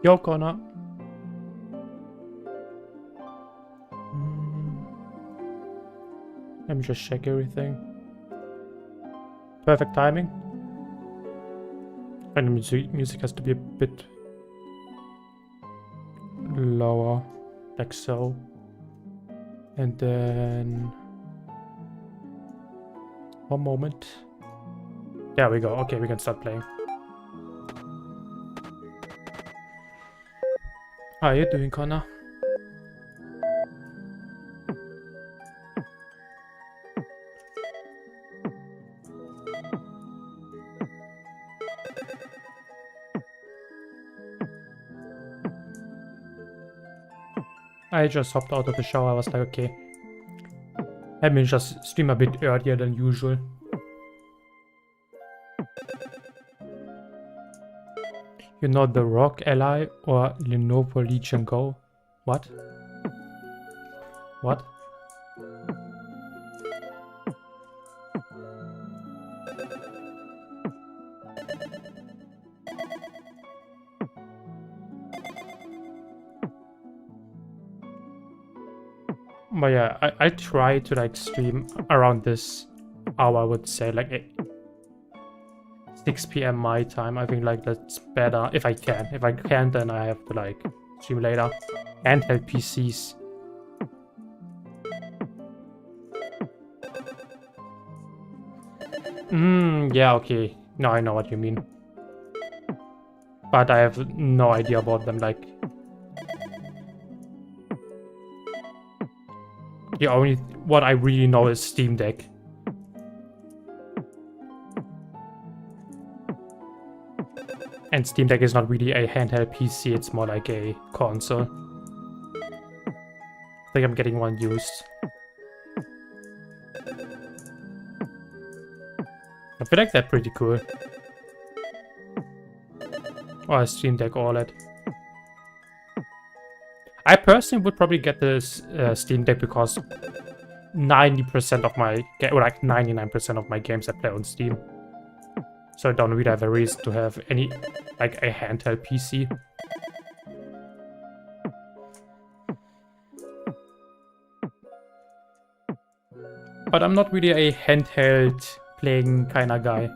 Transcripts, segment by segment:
Yo, Connor. Let me just check everything. Perfect timing. And the music has to be a bit lower, like so. And then... one moment. There we go. Okay, we can start playing. How are you doing, Connor? I just hopped out of the shower. I was like, okay, let me just stream a bit earlier than usual. You're not the Rock Ally or Lenovo Legion Go? What? What? But yeah, I try to like stream around this hour, I would say, like 6 PM my time. I think like that's better if I can. If I can't, then I have to like stream later. Handheld PCs. Yeah, okay. Now I know what you mean. But I have no idea about them, like... the only... what I really know is Steam Deck. And Steam Deck is not really a handheld PC, it's more like a console. I think I'm getting one used. I feel like they're pretty cool. Or a Steam Deck OLED. I personally would probably get this Steam Deck because 90% of my... or like 99% of my games I play on Steam. So I don't really have a reason to have any... like a handheld PC. But I'm not really a handheld playing kind of guy.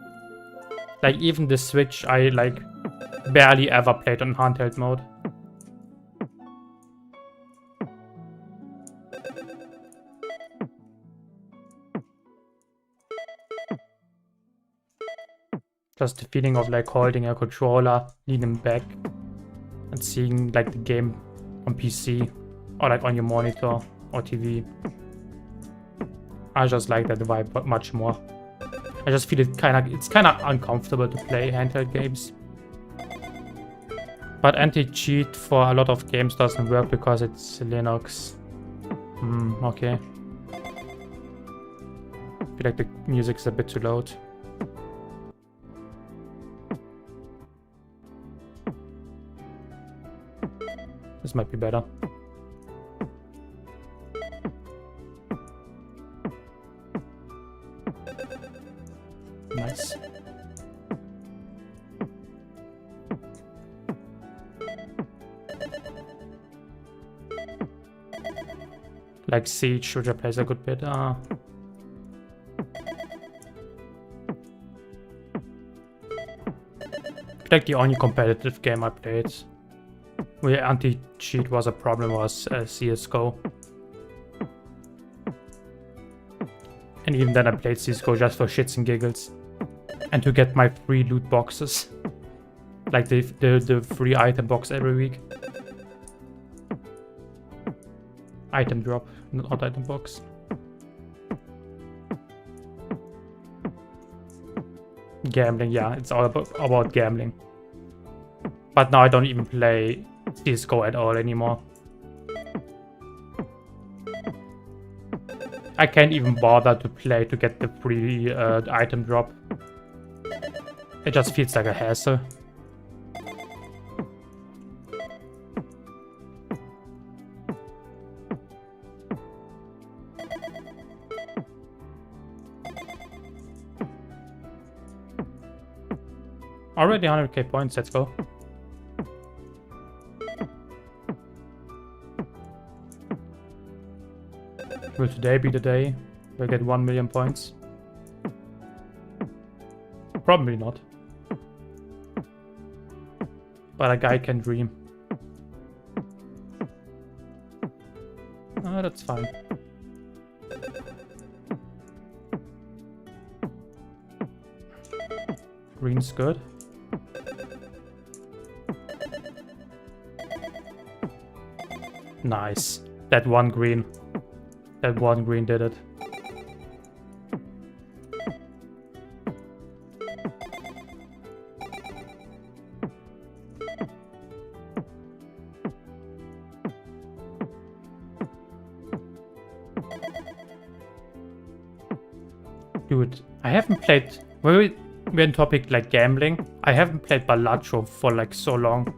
Like even the Switch, I like barely ever played on handheld mode. Just the feeling of like holding a controller, leaning back, and seeing like the game on PC or like on your monitor or TV. I just like that vibe much more. I just feel it's kind of uncomfortable to play handheld games. But anti-cheat for a lot of games doesn't work because it's Linux. Okay. I feel like the music's a bit too loud. This might be better. Nice. Like Siege, which I play a good bit. Like the only competitive game I played where anti-cheat was a problem was CSGO. And even then I played CSGO just for shits and giggles. And to get my free loot boxes. Like the free item box every week. Item drop, not item box. Gambling, yeah, it's all about gambling. But now I don't even play CSGO at all anymore. I can't even bother to play to get the free item drop. It just feels like a hassle. Already 100k points, let's go. Will today be the day we'll get 1 million points? Probably not. But a guy can dream. Oh, that's fine. Green's good. Nice. That one green. That one green did it. Dude, I haven't played... We're in topic like gambling. I haven't played Balatro for like so long.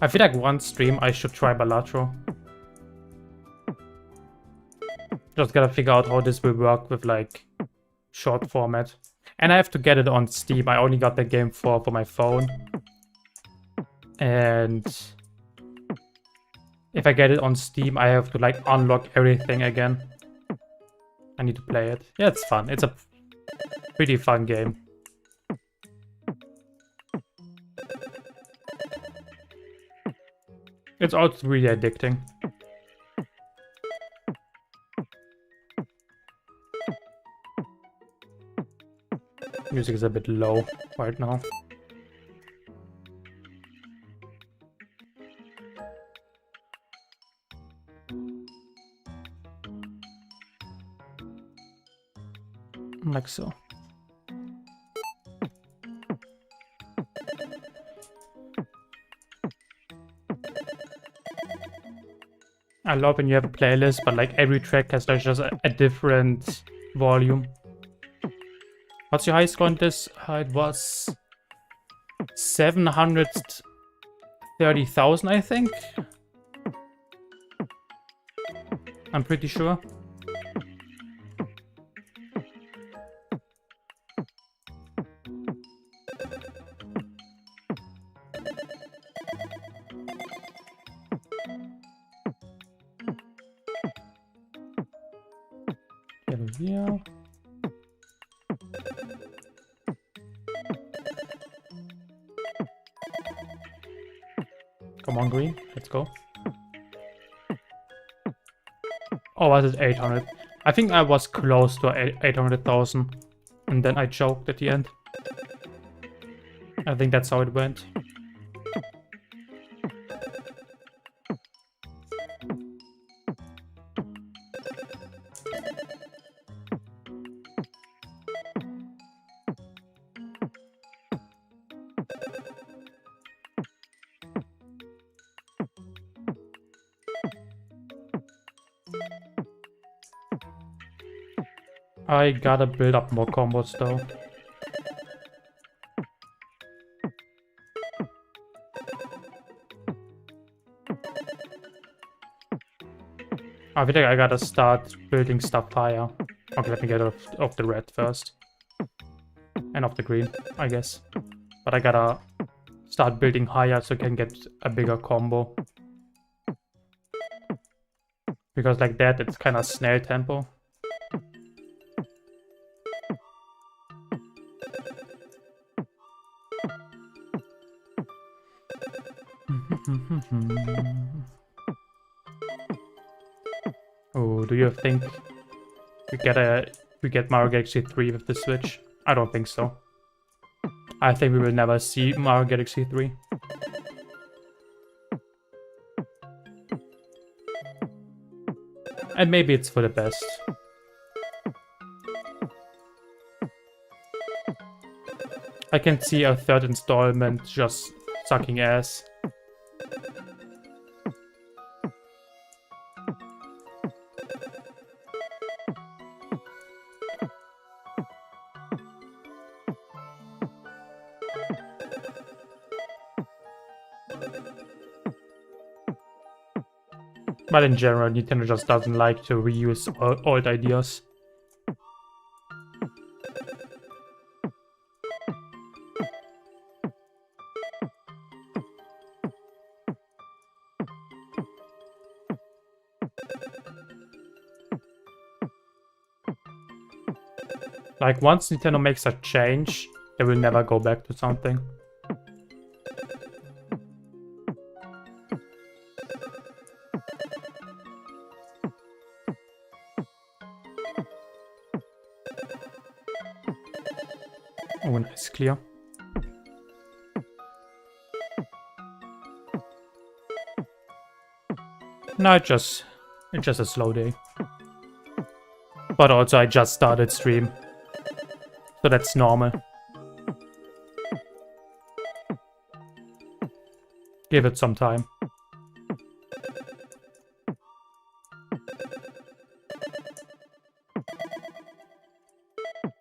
I feel like one stream I should try Balatro. Just gotta figure out how this will work with like short format. And I have to get it on Steam. I only got the game for my phone. And if I get it on Steam, I have to like unlock everything again. I need to play it. Yeah, it's fun. It's a pretty fun game. It's also really addicting. Music is a bit low right now. Like so. I love when you have a playlist, but like every track has like just a different volume. What's your highest score on this? It was 730,000, I think. I'm pretty sure. Here. Come on, green. Let's go. Oh, was it 800? I think I was close to 800,000. And then I choked at the end. I think that's how it went. I gotta build up more combos though. I think I gotta start building stuff higher. Okay, let me get off the red first. And off the green, I guess. But I gotta start building higher so I can get a bigger combo. Because like that, it's kind of snail tempo. Oh, do you think we get Mario Galaxy 3 with the Switch? I don't think so. I think we will never see Mario Galaxy 3. And maybe it's for the best. I can see a third installment just sucking ass. But in general, Nintendo just doesn't like to reuse old ideas. Like, once Nintendo makes a change, they will never go back to something. Oh, nice, clear. No, it's just a slow day. But also I just started stream. So that's normal. Give it some time.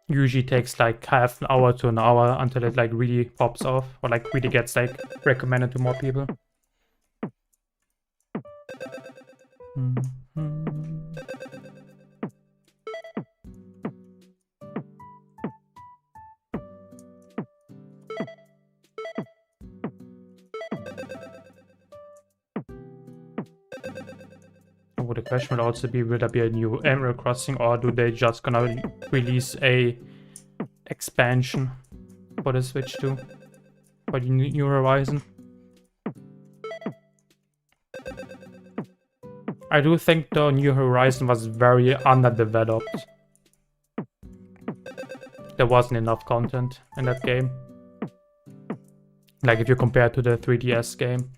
Usually takes like half an hour to an hour until it like really pops off or like really gets like recommended to more people. Oh, the question will also be, will there be a new Animal Crossing, or do they just gonna release a expansion for the Switch too? For the New Horizon? I do think the New Horizon was very underdeveloped. There wasn't enough content in that game. Like if you compare to the 3DS game.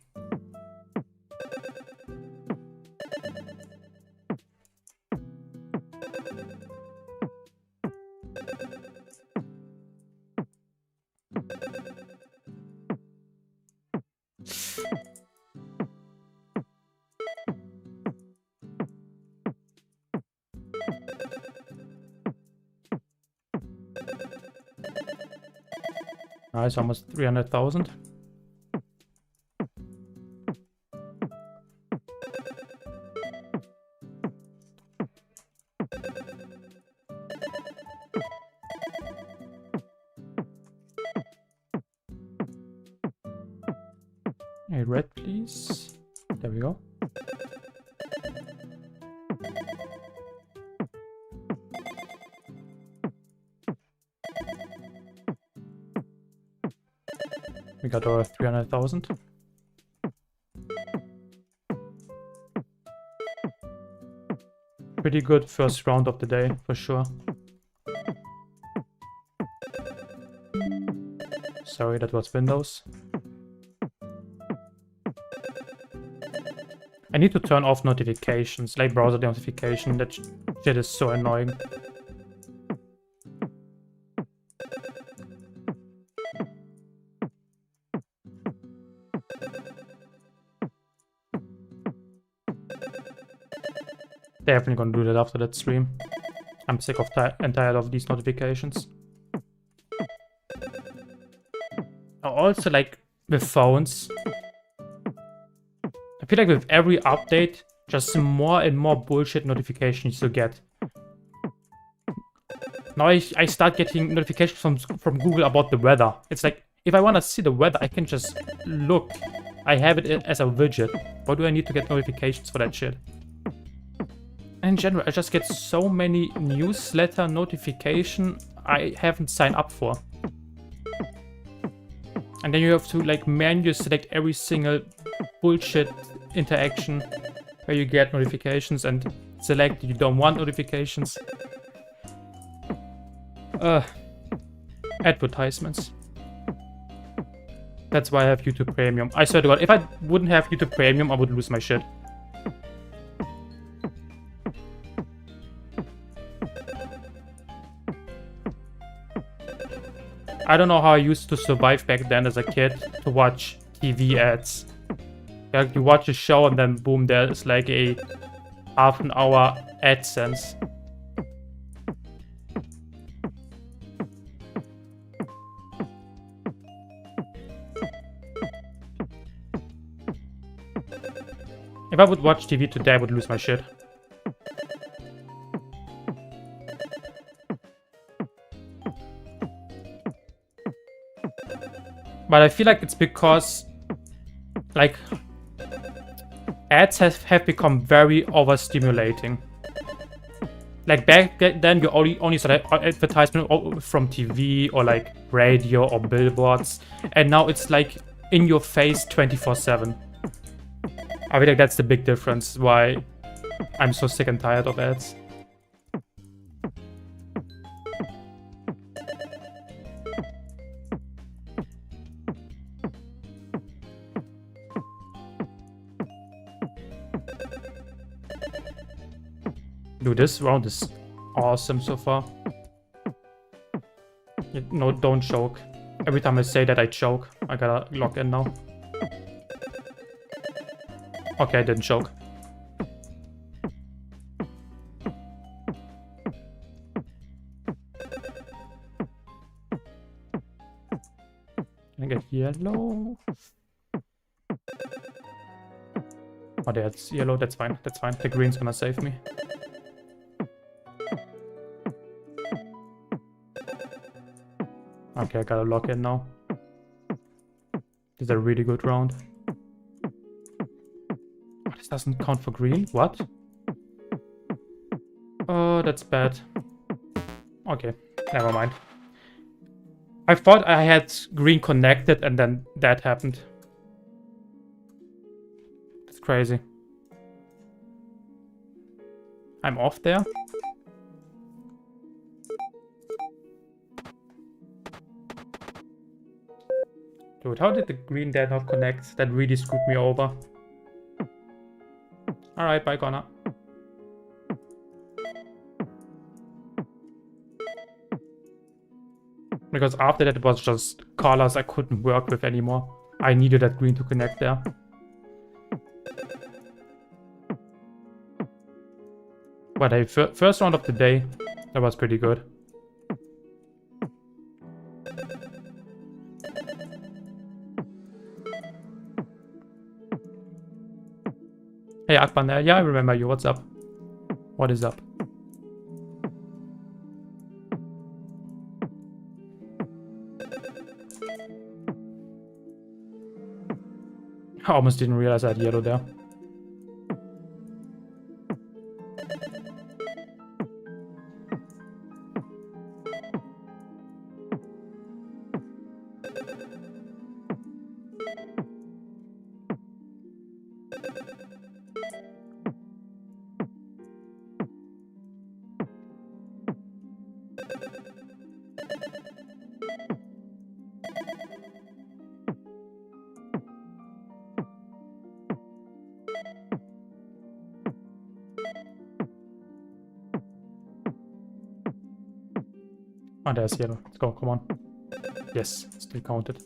Nice, almost 300,000. A red, please. There we go. We got our 300,000. Pretty good first round of the day, for sure. Sorry, that was Windows. I need to turn off notifications, like browser notification. That shit is so annoying. Definitely gonna do that after that stream. I'm sick of and tired of these notifications. Also, like with phones, I feel like with every update, just more and more bullshit notifications you get. Now I start getting notifications from Google about the weather. It's like, if I want to see the weather, I can just look. I have it as a widget. Why do I need to get notifications for that shit? In general, I just get so many newsletter notifications I haven't signed up for. And then you have to like manually select every single bullshit interaction where you get notifications and select you don't want notifications. Advertisements. That's why I have YouTube Premium. I swear to God, if I wouldn't have YouTube Premium, I would lose my shit. I don't know how I used to survive back then as a kid to watch TV ads. Like you watch a show and then boom, there's like a half an hour AdSense. If I would watch TV today, I would lose my shit. But I feel like it's because, like, ads have become very overstimulating. Like back then, you only saw advertisement from TV or like radio or billboards, and now it's like in your face 24/7. I feel like that's the big difference why I'm so sick and tired of ads. Dude, this round is awesome so far. No, don't choke. Every time I say that, I choke. I gotta lock in now. Okay, I didn't choke. Can I get yellow? Oh, that's yellow. That's fine. That's fine. The green's gonna save me. Okay, I gotta lock in now. This is a really good round. Oh, this doesn't count for green? What? Oh, that's bad. Okay, never mind. I thought I had green connected and then that happened. That's crazy. I'm off there. Dude, how did the green there not connect? That really screwed me over. Alright, bye, Connor. Because after that it was just colors I couldn't work with anymore. I needed that green to connect there. But hey, first round of the day, that was pretty good. Hey Akban, yeah, I remember you. What's up? What is up? I almost didn't realize I had yellow there. Oh, there's yellow. Let's go, come on. Yes, still counted.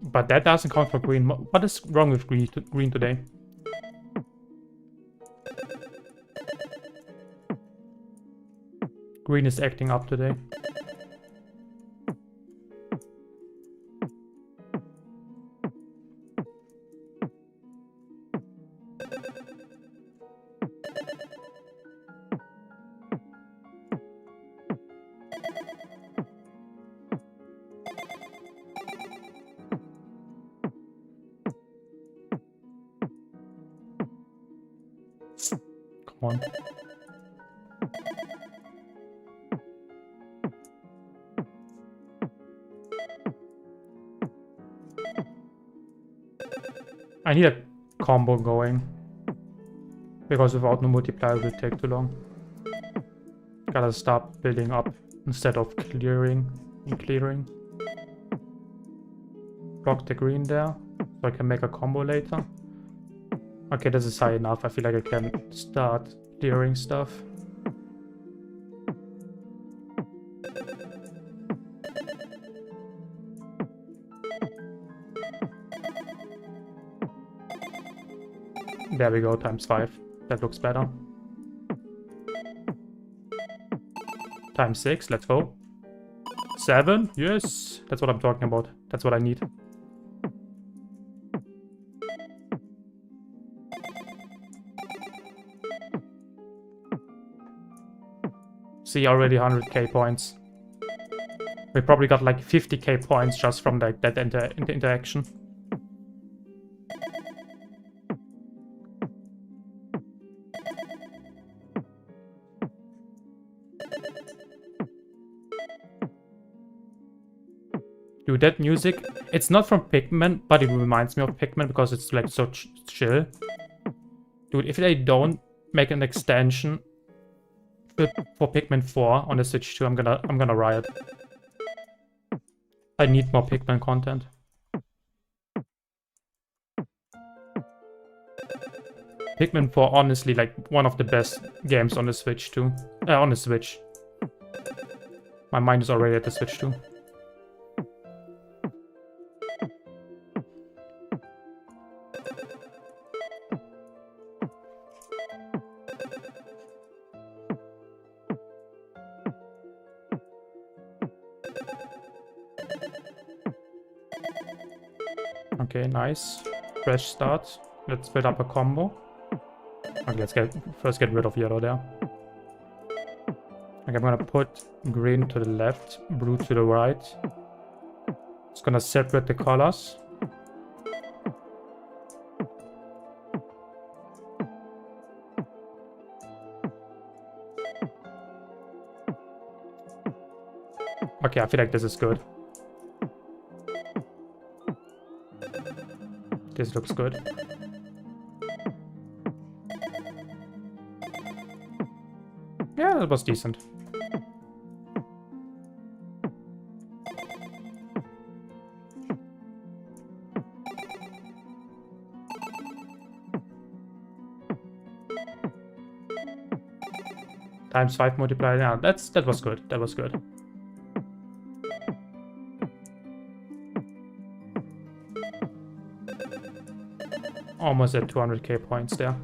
But that doesn't count for green. What is wrong with green today? Green is acting up today. Come on. I need a combo going. Because without no multiplier it will take too long. Gotta start building up instead of clearing and clearing. Block the green there, so I can make a combo later. Okay, this is high enough. I feel like I can start clearing stuff. There we go, ×5. That looks better. ×6, let's go. 7, yes. That's what I'm talking about. That's what I need. See, already 100k points. We probably got like 50k points just from like that interaction. Dude, that music, it's not from Pikmin, but it reminds me of Pikmin because it's like so chill. Dude, if they don't make an extension for Pikmin 4 on the Switch 2, I'm gonna riot. I need more Pikmin content. Pikmin 4, honestly, like one of the best games on the Switch 2. On the Switch. My mind is already at the Switch 2. Okay, nice. Fresh start. Let's build up a combo. Okay, let's first get rid of yellow there. Okay, I'm gonna put green to the left, blue to the right. It's gonna separate the colors. Okay, I feel like this is good. This looks good. Yeah, that was decent. Times 5 multiplier. Yeah, that was good. That was good. Almost at 200k points there.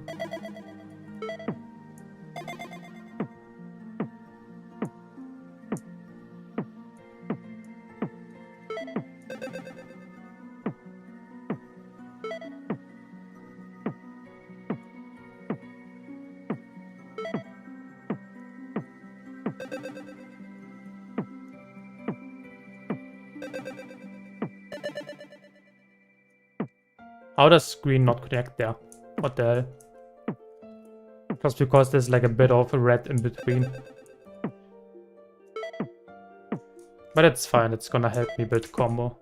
How does green not connect there? What the hell? Just because there's like a bit of red in between. But it's fine, it's gonna help me build combo.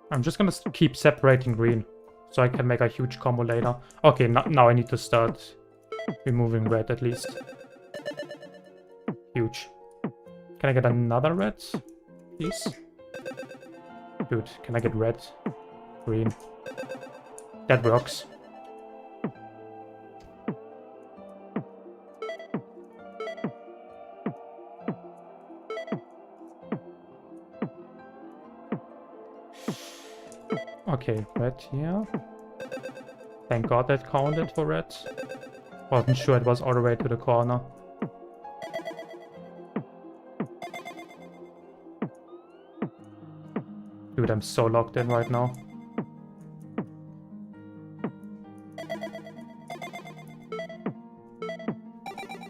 I'm just gonna keep separating green, so I can make a huge combo later. Okay, now I need to start removing red at least. Huge. Can I get another red, please? Dude, can I get red? Green. That works. Okay, red here. Thank God that counted for red. Wasn't sure it was all the way to the corner. Dude, I'm so locked in right now.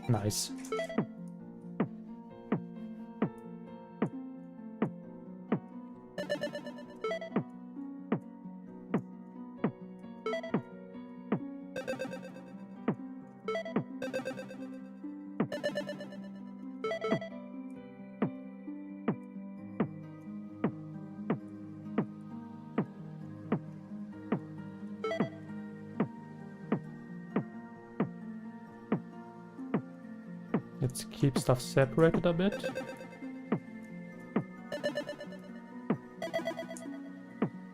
Nice. Let's keep stuff separated a bit.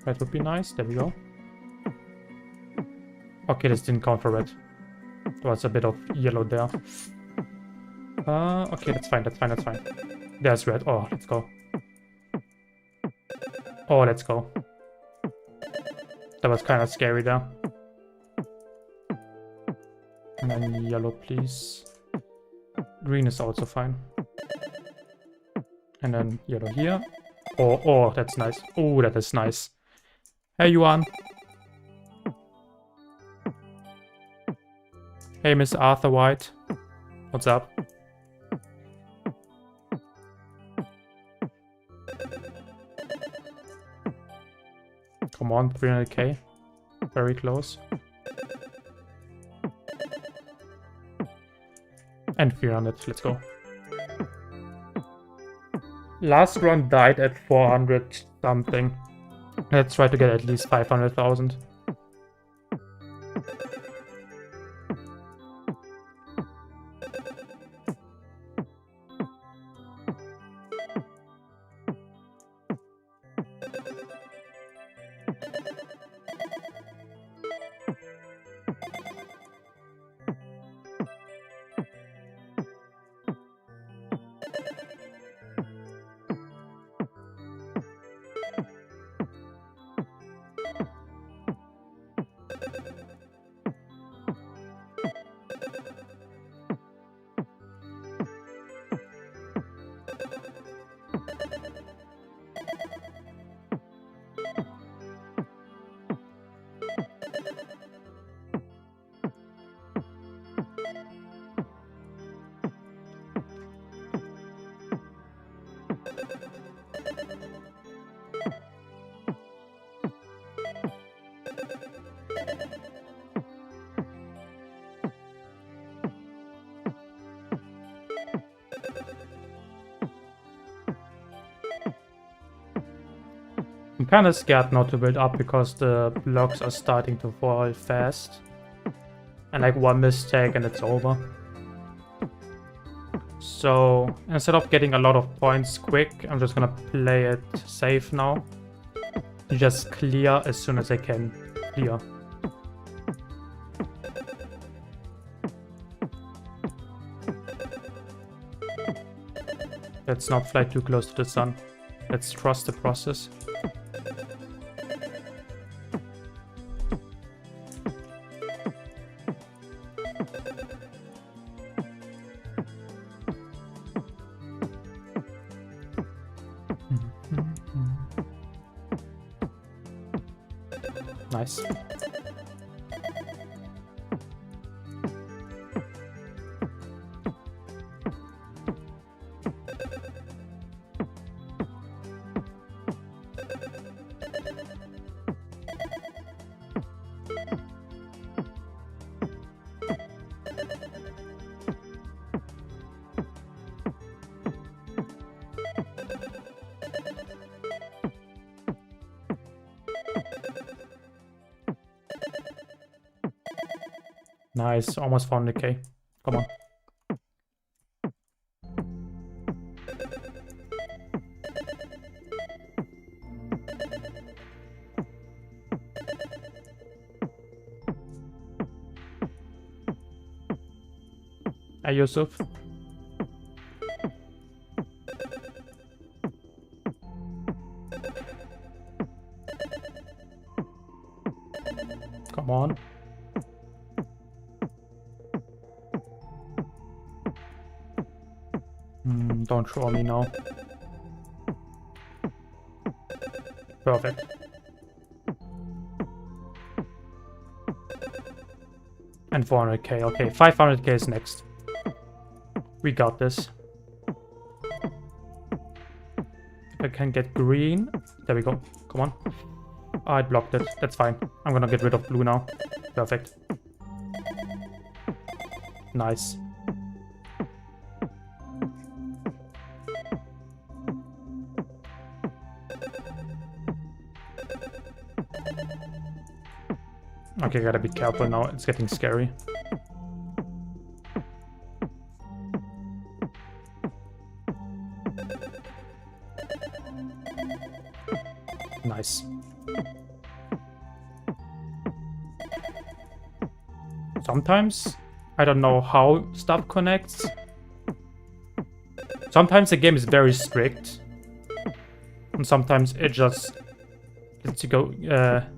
That would be nice. There we go. Okay, this didn't count for red. There was a bit of yellow there. Okay, that's fine, that's fine, that's fine. There's red. Oh, let's go. Oh, let's go. That was kind of scary there. And then yellow, please. Green is also fine. And then yellow here. Oh, that's nice. Oh, that is nice. Hey, Yuan. Hey, Miss Arthur White. What's up? Come on, 300k. Very close. And 300, let's go. Last run died at 400 something. Let's try to get at least 500,000. I'm kinda scared not to build up because the blocks are starting to fall fast. And like one mistake and it's over. So instead of getting a lot of points quick, I'm just gonna play it safe now. Just clear as soon as I can clear. Let's not fly too close to the sun. Let's trust the process. Nice. Nice, almost 400k. Come on. Hey, Yusuf. Come on. Don't show me now. Perfect. And 400k. Okay, 500k is next. We got this. If I can get green. There we go. Come on. I blocked it. That's fine. I'm gonna get rid of blue now. Perfect. Nice. Okay, gotta be careful now. It's getting scary. Nice. Sometimes, I don't know how stuff connects. Sometimes the game is very strict. And sometimes it just lets you go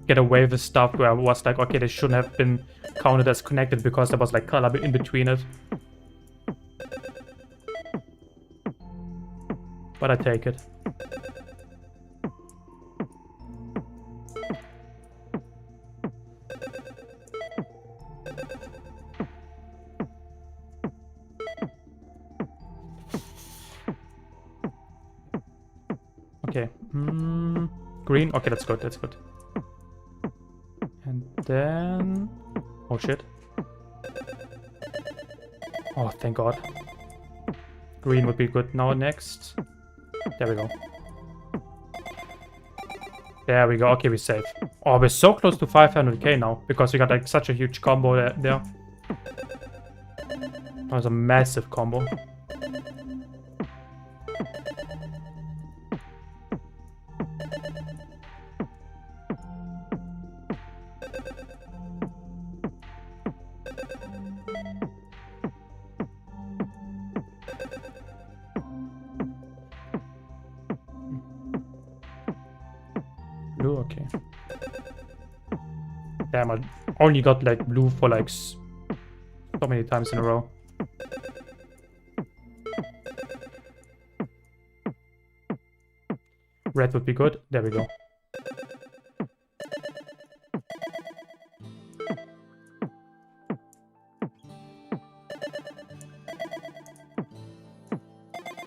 get away with stuff where I was like, okay, they shouldn't have been counted as connected because there was like color in between it. But I take it. Okay. Green. Okay, that's good. That's good. And then... Oh shit. Oh, thank god. Green would be good now next. There we go. There we go. Okay, we're safe. Oh, we're so close to 500k now. Because we got like such a huge combo there. That was a massive combo. Blue, okay. Damn, I only got like blue for like so many times in a row. Red would be good. There we go.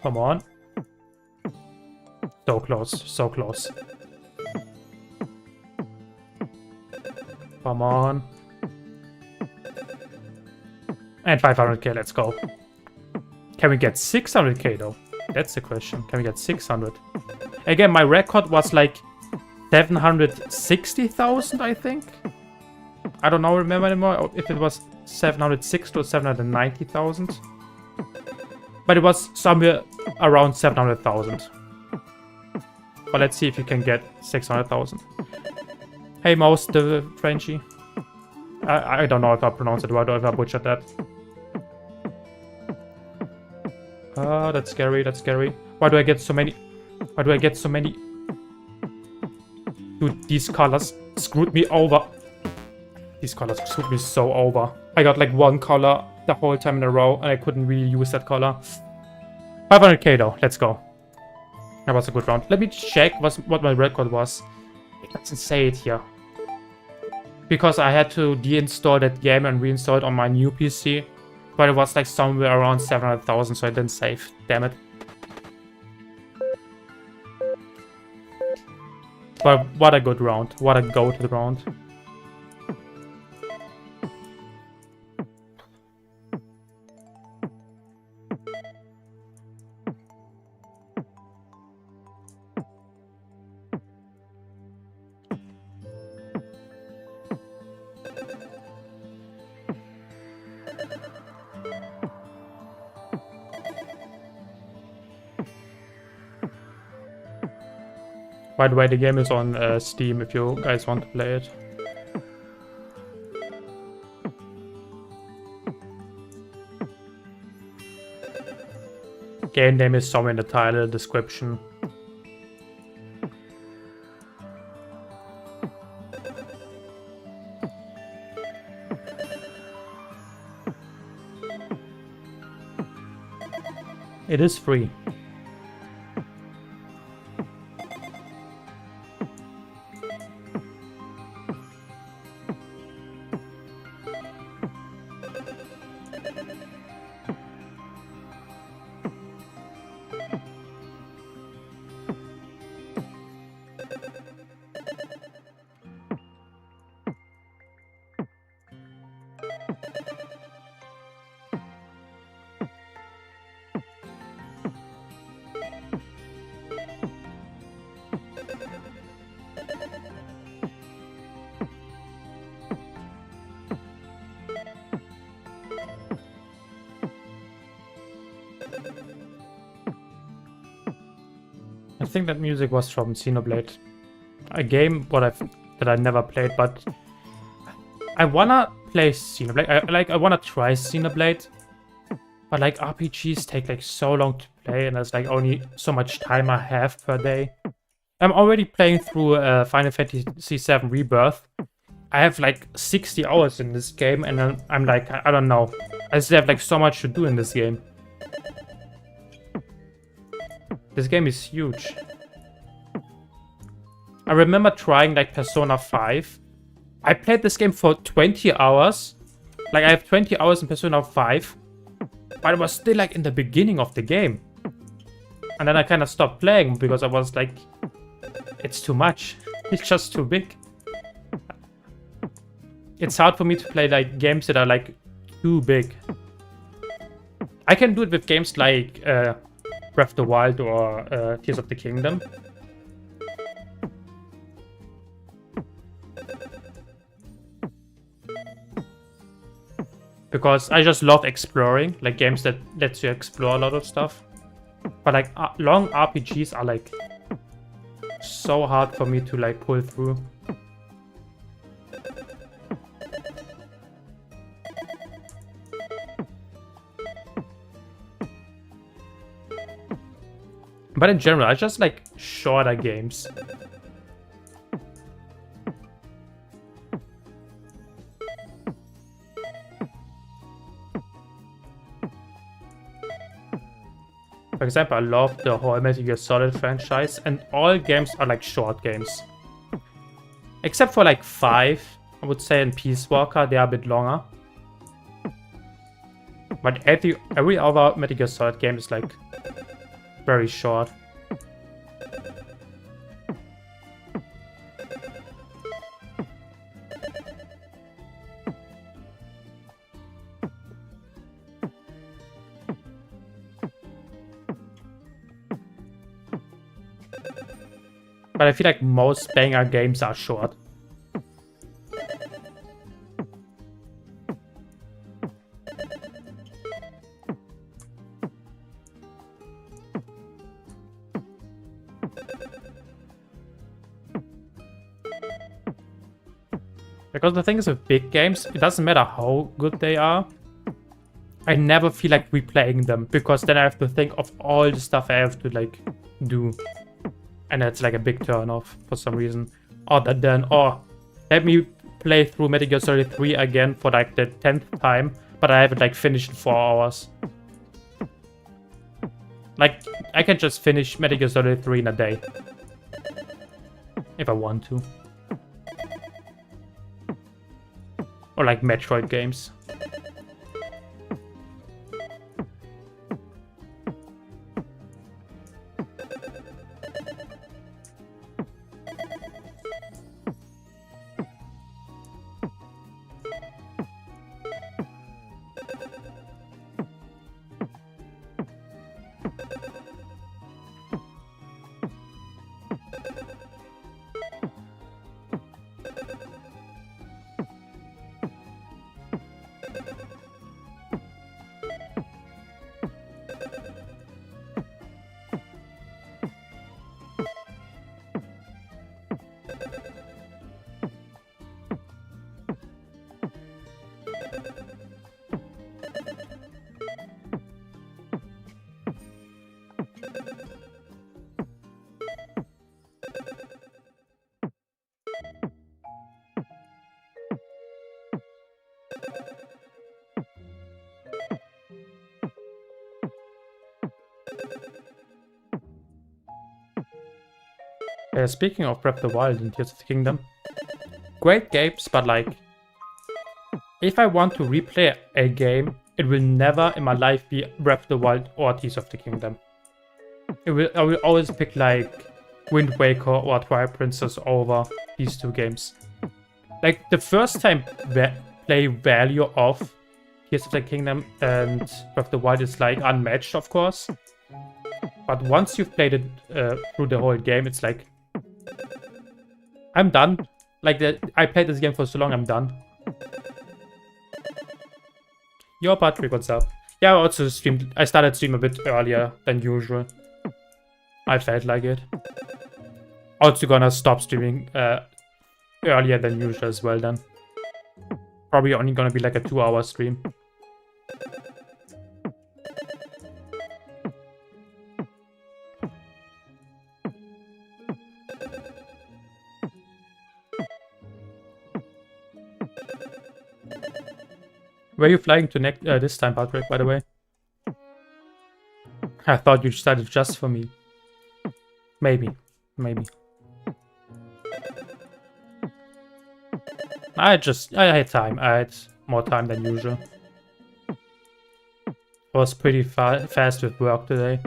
Come on. So close, so close. Come on. And 500k, let's go. Can we get 600k though? That's the question. Can we get 600? Again, my record was like 760,000, I think. I don't know, remember anymore if it was 760 or 790,000. But it was somewhere around 700,000. But let's see if you can get 600,000. Hey, Mouse, the Frenchie. I don't know if I pronounced it right or if I butchered that. Oh, that's scary, that's scary. Why do I get so many? Why do I get so many? Dude, these colors screwed me over. These colors screwed me so over. I got like one color the whole time in a row and I couldn't really use that color. 500k though, let's go. That was a good round. Let me check what my record was. It doesn't say it here. Because I had to deinstall that game and reinstall it on my new PC. But it was like somewhere around 700,000, so I didn't save. Damn it. But what a good round. What a go-to round. By the way, the game is on Steam if you guys want to play it. Game name is somewhere in the title, description. It is free. I think that music was from Xenoblade, a game that I never played, but I wanna play Xenoblade. I wanna try Xenoblade, but like RPGs take like so long to play, and there's like only so much time I have per day. I'm already playing through Final Fantasy VII Rebirth. I have like 60 hours in this game, and then I'm like, I don't know. I still have like so much to do in this game. This game is huge. I remember trying like Persona 5. I played this game for 20 hours. Like I have 20 hours in Persona 5. But it was still like in the beginning of the game. And then I kind of stopped playing because I was like, it's too much. It's just too big. it's hard for me to play like games that are like too big. I can do it with games like Breath of the Wild or Tears of the Kingdom. Because I just love exploring, like games that lets you explore a lot of stuff. But like long RPGs are like so hard for me to like pull through. But in general, I just like shorter games. For example, I love the whole Metal Gear Solid franchise, and all games are like short games. Except for like 5, I would say, in Peace Walker, they are a bit longer. But every other Metal Gear Solid game is like very short. But I feel like most banger games are short. Because the thing is with big games, it doesn't matter how good they are. I never feel like replaying them, because then I have to think of all the stuff I have to like do. And that's like a big turn off for some reason. Other than, let me play through Metal Gear Solid 3 again for like the 10th time, but I haven't like finished in 4 hours. Like, I can just finish Metal Gear Solid 3 in a day. If I want to. Or like Metroid games. Speaking of Breath of the Wild and Tears of the Kingdom, great games, but like, if I want to replay a game, it will never in my life be Breath of the Wild or Tears of the Kingdom. I will always pick like Wind Waker or Twilight Princess over these two games. Like, the first time play value of Tears of the Kingdom and Breath of the Wild is like unmatched, of course. But once you've played it through the whole game, it's like, I'm done. Like, I played this game for so long, I'm done. Yo, Patrick, what's up? Yeah, I also streamed. I started stream a bit earlier than usual. I felt like it. Also gonna stop streaming earlier than usual as well then. Probably only gonna be like a 2-hour stream. Where are you flying to next this time, Patrick, by the way? I thought you started just for me. Maybe. Maybe. I had time. I had more time than usual. I was pretty fast with work today.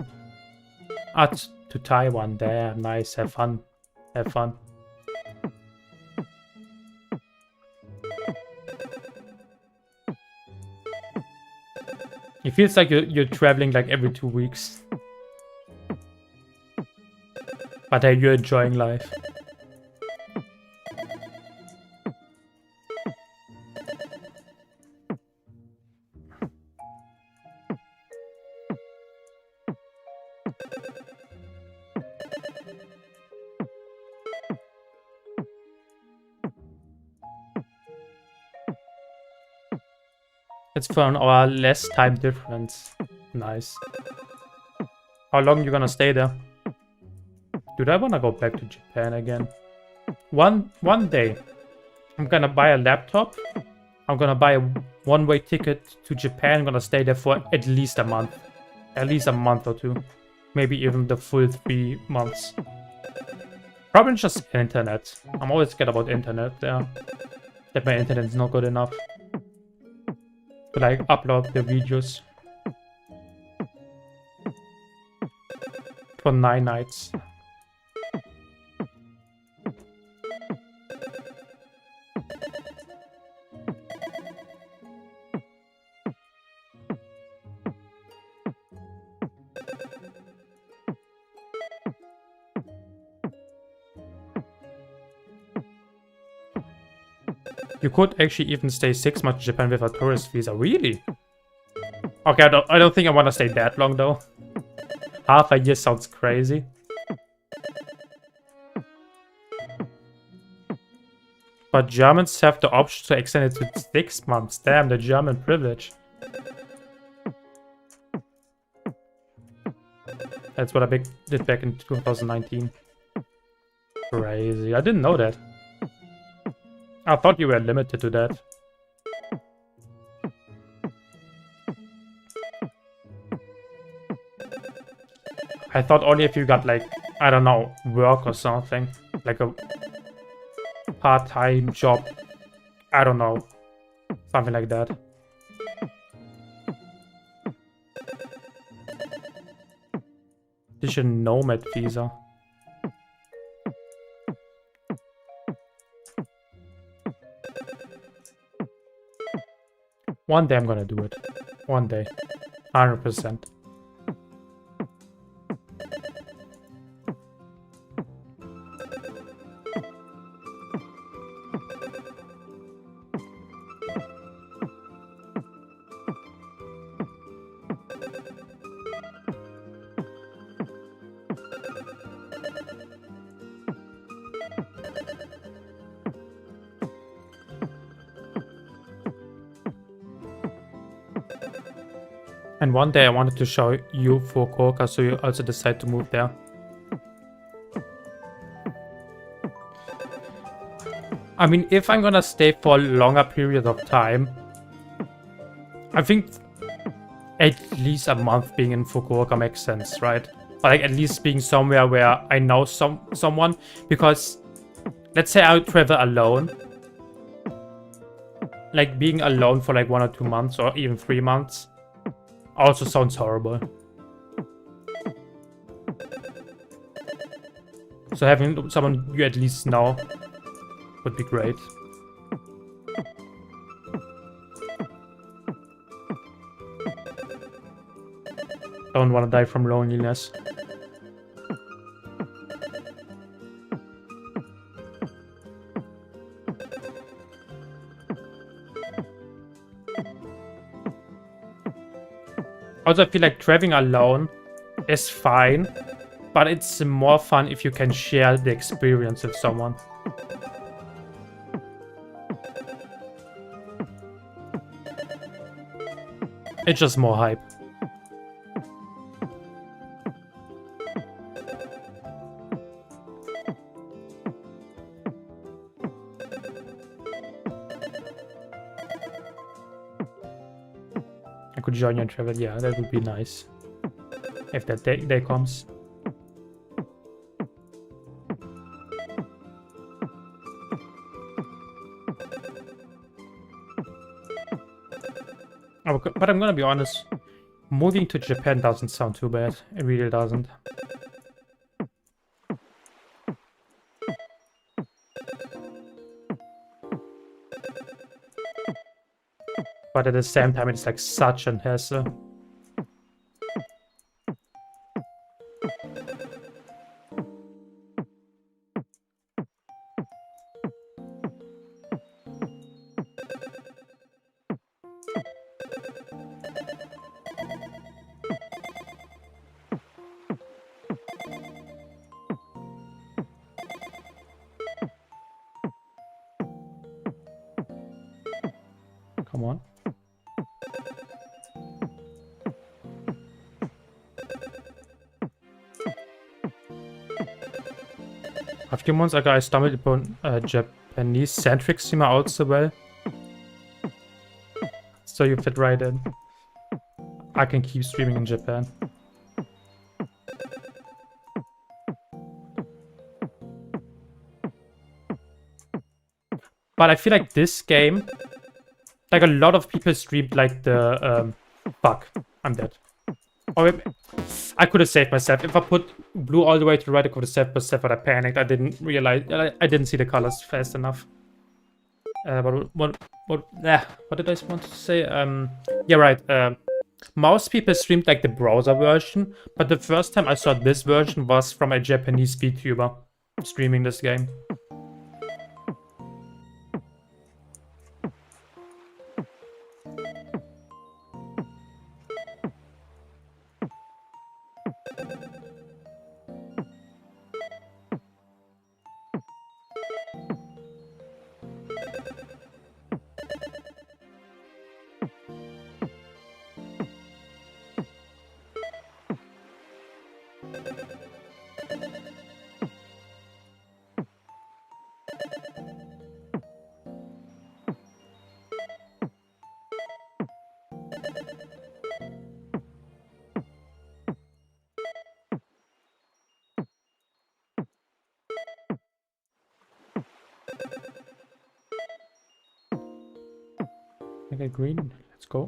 To Taiwan. There, nice. Have fun. Have fun. It feels like you're traveling like every 2 weeks. But hey, you're enjoying life. It's for an hour less time difference. Nice. How long you gonna stay there? Dude, I wanna go back to Japan again. One day, I'm gonna buy a laptop. I'm gonna buy a one-way ticket to Japan. I'm gonna stay there for at least a month. At least a month or two. Maybe even the full 3 months. Probably just internet. I'm always scared about internet there. That my internet is not good enough to like upload the videos. For 9 nights. You could actually even stay 6 months in Japan with a tourist visa. Really? Okay, I don't think I want to stay that long though. Half a year sounds crazy. But Germans have the option to extend it to 6 months. Damn, the German privilege. That's what I did back in 2019. Crazy. I didn't know that. I thought you were limited to that. I thought only if you got like, I don't know, work or something. Like a part-time job. I don't know. Something like that. Digital nomad visa. One day I'm gonna do it. One day. 100%. And one day I wanted to show you Fukuoka, so you also decide to move there. I mean, if I'm gonna stay for a longer period of time, I think at least a month being in Fukuoka makes sense, right? Or like at least being somewhere where I know someone, because let's say I would travel alone. Like being alone for like 1 or 2 months or even 3 months also sounds horrible. So having someone you at least know would be great. Don't want to die from loneliness. Also, I feel like traveling alone is fine, but it's more fun if you can share the experience with someone. It's just more hype. I could join you and travel, yeah, that would be nice. If that day comes. But I'm gonna be honest, moving to Japan doesn't sound too bad. It really doesn't. But at the same time, it's like such an hassle. Come on. A few months ago, I stumbled upon a Japanese Sandtrix streamer also well. So you fit right in. I can keep streaming in Japan. But I feel like this game, like a lot of people streamed like the, fuck, I'm dead. Or I could have saved myself. If I put blue all the way to the right, I could have saved myself, but I panicked. I didn't realize, I didn't see the colors fast enough. But what did I want to say? Yeah, right. Most people streamed like the browser version, but the first time I saw this version was from a Japanese VTuber streaming this game. Okay, green. Let's go.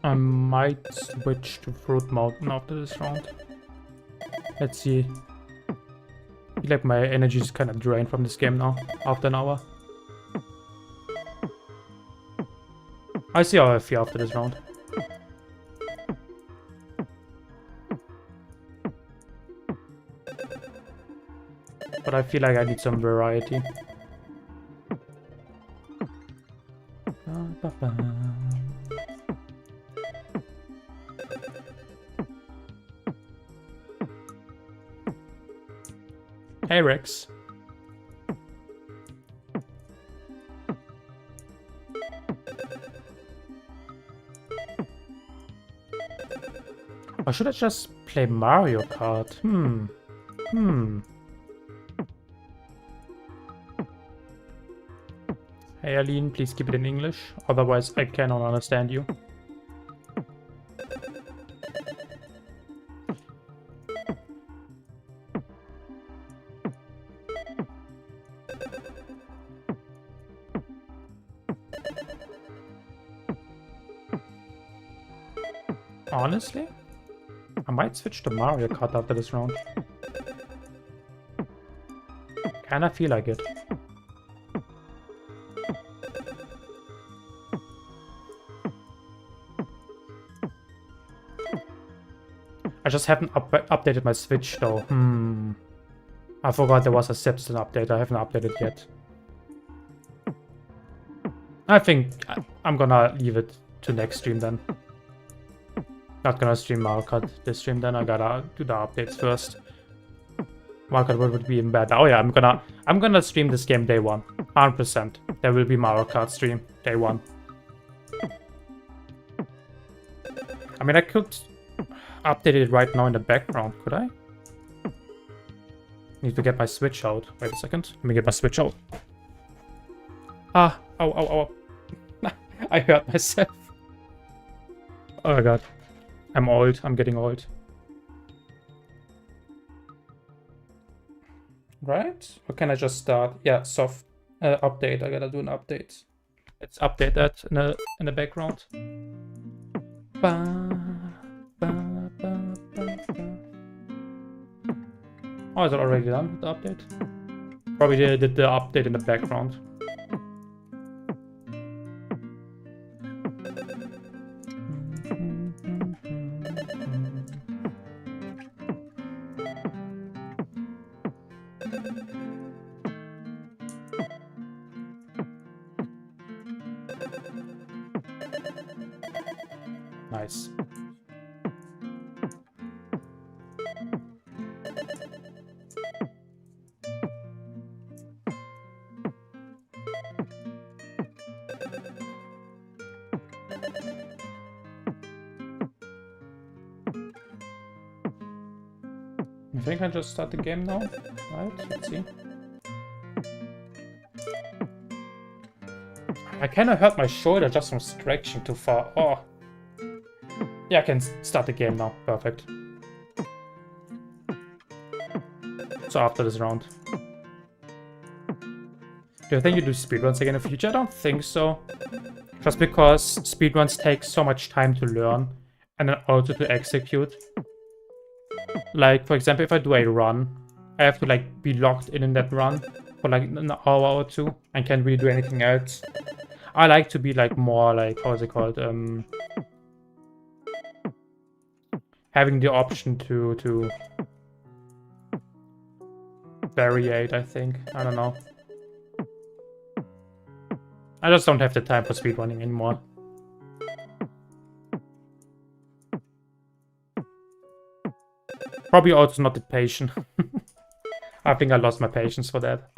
I might switch to Fruit Mountain after this round. Let's see. I feel like my energy is kind of drained from this game now, after an hour. I see how I feel after this round. But I feel like I need some variety. Hey Rex. Or should I just play Mario Kart? Hey Aline, please keep it in English, otherwise I cannot understand you. Honestly, I might switch to Mario Kart after this round. Kinda feel like it. I just haven't updated my Switch though. I forgot there was a Simpson update. I haven't updated yet. I think I'm gonna leave it to next stream then. Not gonna stream Mario Kart this stream then. I gotta do the updates first. Mario Kart would be even better. Oh yeah, I'm gonna stream this game day one. 100%. There will be Mario Kart stream day one. I mean, I could update it right now in the background, could I? Need to get my Switch out. Wait a second. Let me get my Switch out. Ah, ow. I hurt myself. Oh my god. I'm old. I'm getting old. Right? Or can I just start? Yeah, soft update. I gotta do an update. Let's update that in the background. Oh, is it already done, the update? Probably did the update in the background. Nice. I think I just start the game now, right? Let's see. I kinda hurt my shoulder just from stretching too far. Oh. Yeah, I can start the game now. Perfect. So after this round. Do you think you do speedruns again in the future? I don't think so. Just because speedruns take so much time to learn and then also to execute. Like, for example, if I do a run, I have to like be locked in that run for like an hour or two and can't really do anything else. I like to be like more like, how is it called? Having the option to variate, I think. I don't know. I just don't have the time for speedrunning anymore. Probably also not the patience. I think I lost my patience for that.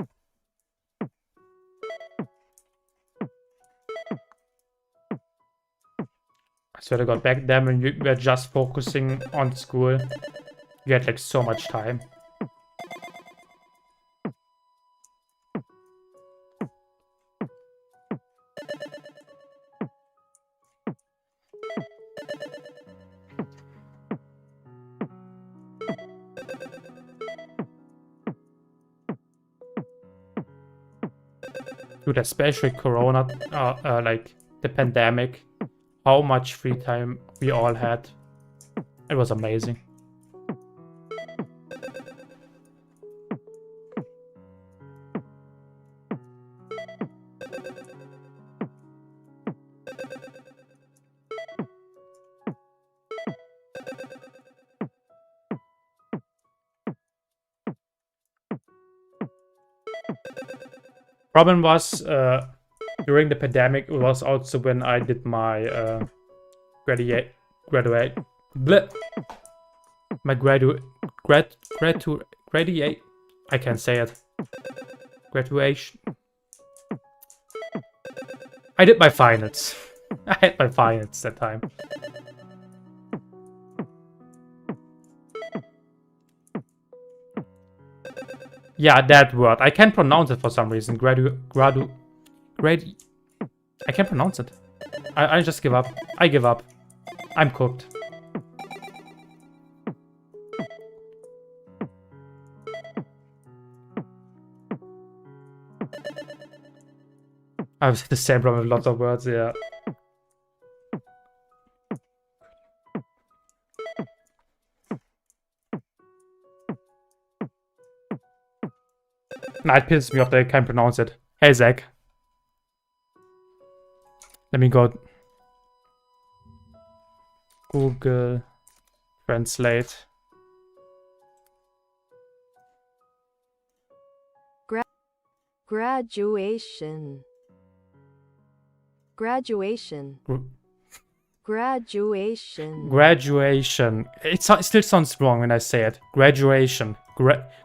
I swear to God, back then when you were just focusing on school, you had like so much time. Dude, especially Corona, like the pandemic, how much free time we all had. It was amazing. Problem was, during the pandemic, it was also when I did my graduate. I can't say it. Graduation. I did my finals. I had my finals that time. Yeah, that word. I can't pronounce it for some reason. I can't pronounce it. I just give up. I give up. I'm cooked. I have the same problem with lots of words, yeah. Nah, it pisses me off that I can't pronounce it. Hey, Zach. Let me go. Google Translate. Graduation. Graduation. Graduation. Graduation. It still sounds wrong when I say it. Graduation.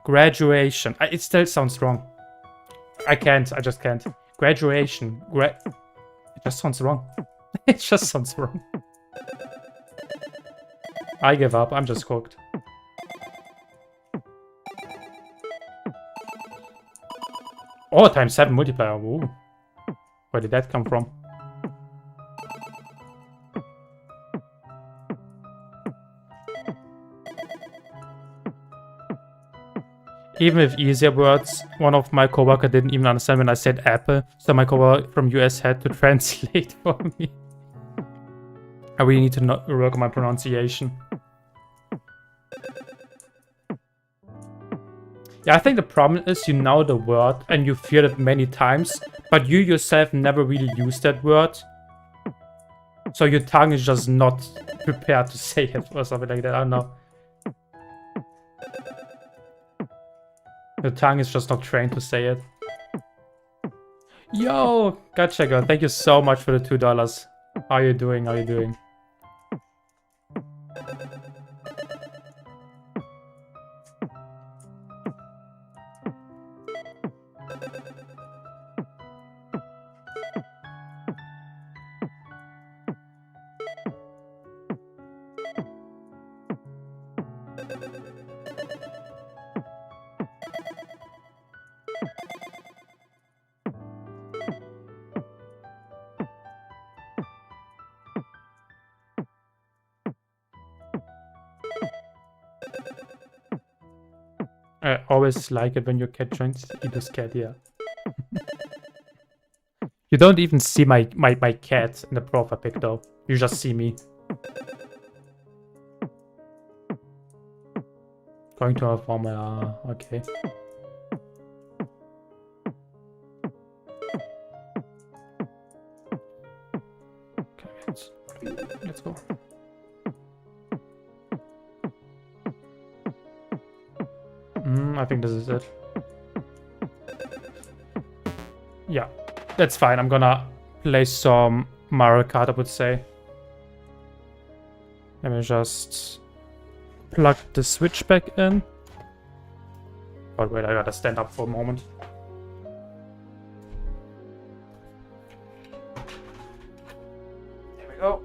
Graduation. It still sounds wrong. I can't. I just can't. Graduation. It just sounds wrong. It just sounds wrong. I give up. I'm just cooked. Oh, ×7 multiplier. Ooh. Where did that come from? Even with easier words, one of my coworker didn't even understand when I said apple, so my coworker from US had to translate for me. I really need to work on my pronunciation. Yeah, I think the problem is you know the word and you've heard it many times, but you yourself never really use that word. So your tongue is just not prepared to say it or something like that. I don't know. The tongue is just not trained to say it. Yo, gotcha girl. Thank you so much for the $2. How are you doing? How are you doing? I always like it when your cat joins Edo's cat, yeah. You don't even see my cat in the profile pic though. You just see me. Going to a formula, okay. Okay, let's go. I think this is it. Yeah, that's fine. I'm gonna play some Mario Kart, I would say. Let me just plug the Switch back in. Oh wait, I gotta stand up for a moment. There we go.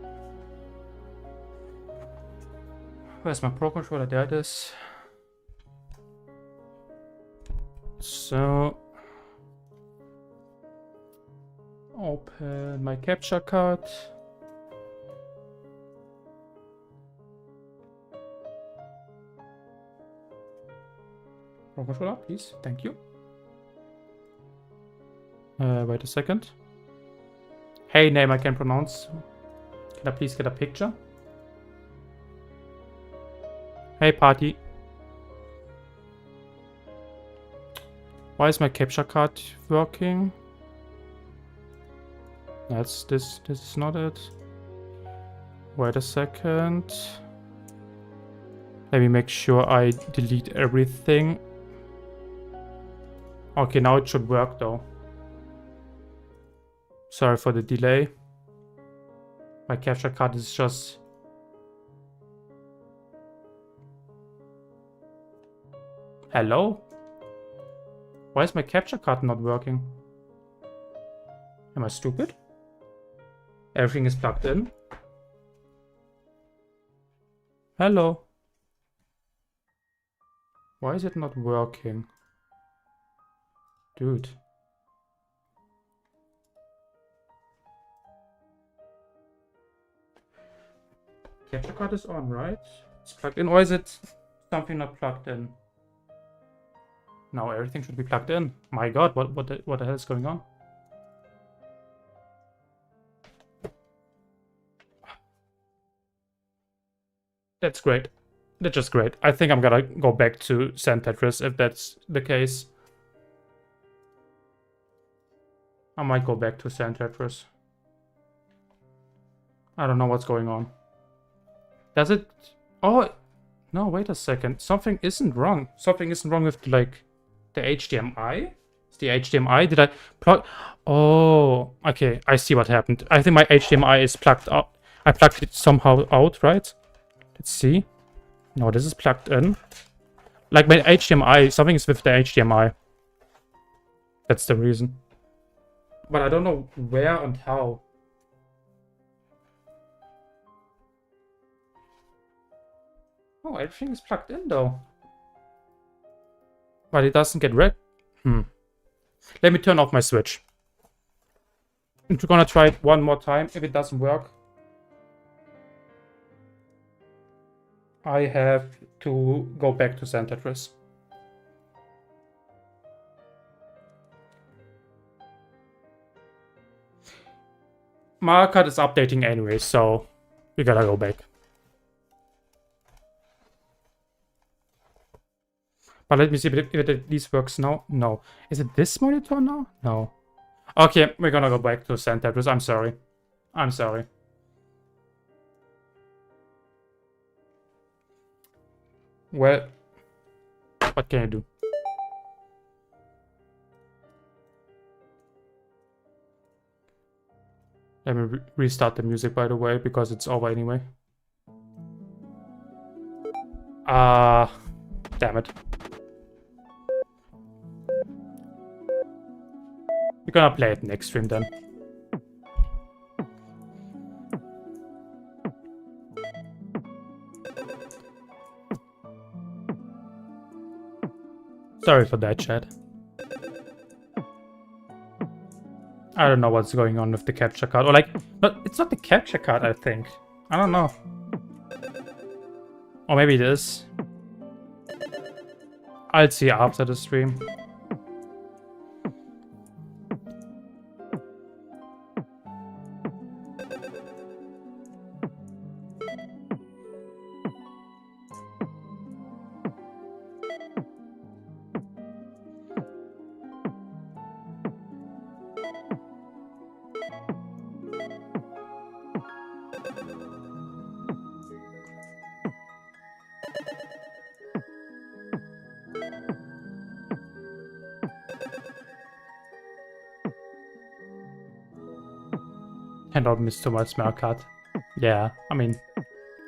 Where's my Pro Controller? There it is. So, open my capture card. Pro controller, please. Thank you. Wait a second. Hey, name I can pronounce. Can I please get a picture? Hey, party. Why is my capture card working? That's this is not it. Wait a second. Let me make sure I delete everything. Okay, now it should work though. Sorry for the delay. My capture card is just... Hello? Why is my capture card not working? Am I stupid? Everything is plugged in. Hello? Why is it not working? Dude. Capture card is on, right? It's plugged in, or is it something not plugged in? Now everything should be plugged in. My god, what the hell is going on? That's great. That's just great. I think I'm gonna go back to Sandtris if that's the case. I might go back to Sandtris. I don't know what's going on. Does it... Oh, No, wait a second. Something isn't wrong. Something isn't wrong with, like, the HDMI? Is the HDMI? Did I plug... Oh, okay. I see what happened. I think my HDMI is plugged out. I plugged it somehow out, right? Let's see. No, this is plugged in. Like, my HDMI... Something is with the HDMI. That's the reason. But I don't know where and how. Oh, everything is plugged in, though. But it doesn't get red. Let me turn off my switch. And we're gonna try it one more time. If it doesn't work, I have to go back to Sandtris. Mario Kart is updating anyway, so we gotta go back. But let me see if it at least works now. No. Is it this monitor now? No. Okay, we're gonna go back to Sandtris. I'm sorry. I'm sorry. Well, what can I do? Let me restart the music, by the way, because it's over anyway. Damn it. We're gonna play it next stream then. Sorry for that, chat. I don't know what's going on with the capture card. Or like, but it's not the capture card, I think. I don't know. Or maybe it is. I'll see after the stream. And don't miss too much Mario Kart. Yeah, I mean,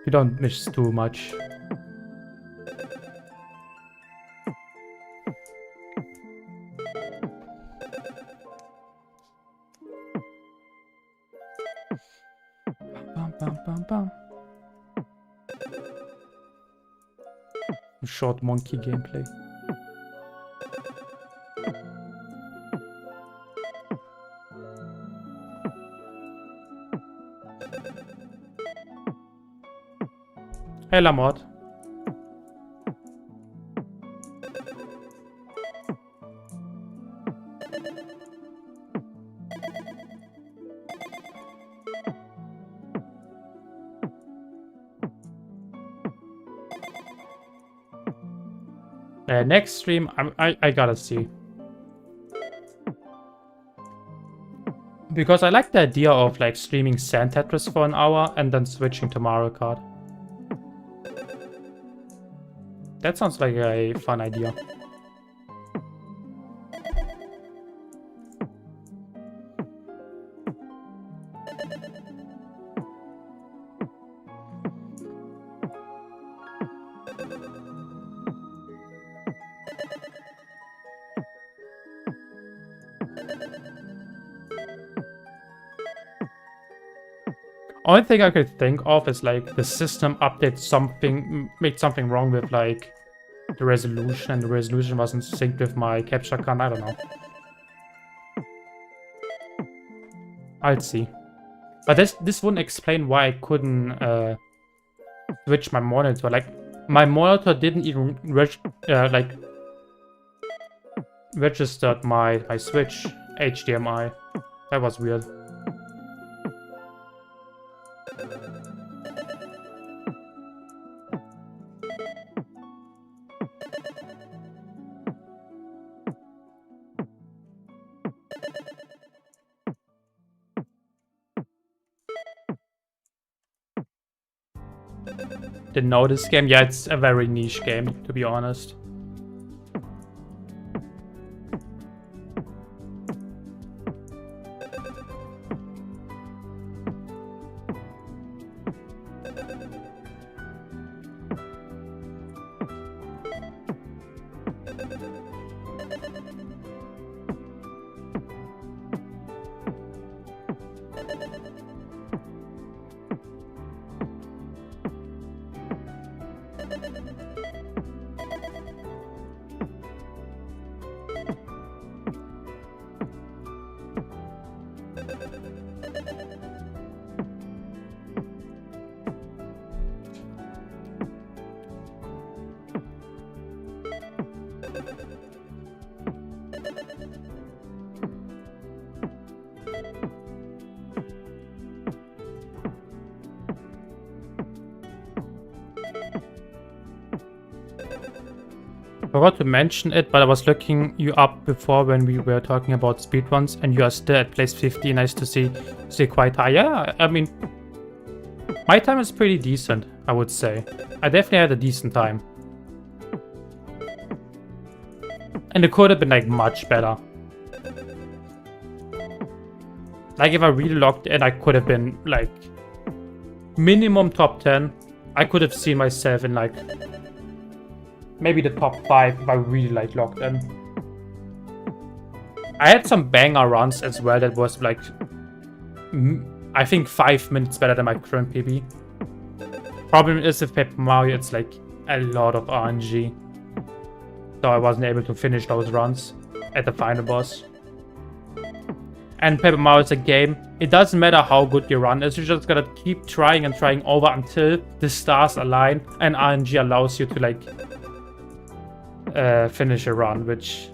you don't miss too much. Bum, bum, bum, bum. Short monkey gameplay. Hey, Lamort. Next stream, I gotta see. Because I like the idea of like streaming Sandtris for an hour and then switching to Mario Kart. That sounds like a fun idea. Only thing I could think of is like the system updated something, made something wrong with like the resolution, and the resolution wasn't synced with my capture card. I don't know. I'll see. But this wouldn't explain why I couldn't switch my monitor. Like my monitor didn't even registered my Switch HDMI. That was weird. didn't know this game. Yeah, it's a very niche game, to be honest. Forgot to mention it, but I was looking you up before when we were talking about speedruns, and you are still at place 50. Nice to see quite high. Yeah, I mean, my time is pretty decent, I would say. I definitely had a decent time. And it could have been, like, much better. Like, if I really logged in, I could have been, like, minimum top 10. I could have seen myself in, like, maybe the top 5 if I really, like, logged in. I had some banger runs as well that was, like, I think 5 minutes better than my current PB. Problem is with Paper Mario, it's, like, a lot of RNG. So I wasn't able to finish those runs at the final boss. And Paper Mario is a game, it doesn't matter how good your run is, you just gotta keep trying and trying over until the stars align and RNG allows you to, like, finish a run, which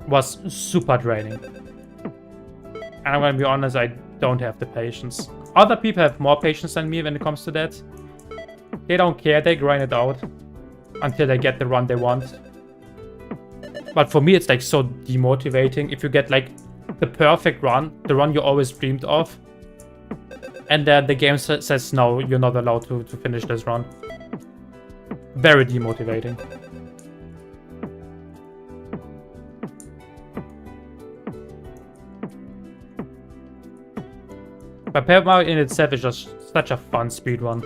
was super draining. And I'm gonna be honest, I don't have the patience. Other people have more patience than me when it comes to that. They don't care, they grind it out until they get the run they want. But for me, it's, like, so demotivating if you get, like, the perfect run, the run you always dreamed of, and then the game says no, you're not allowed to finish this run. Very demotivating. But Paper Mario in itself is just such a fun speedrun.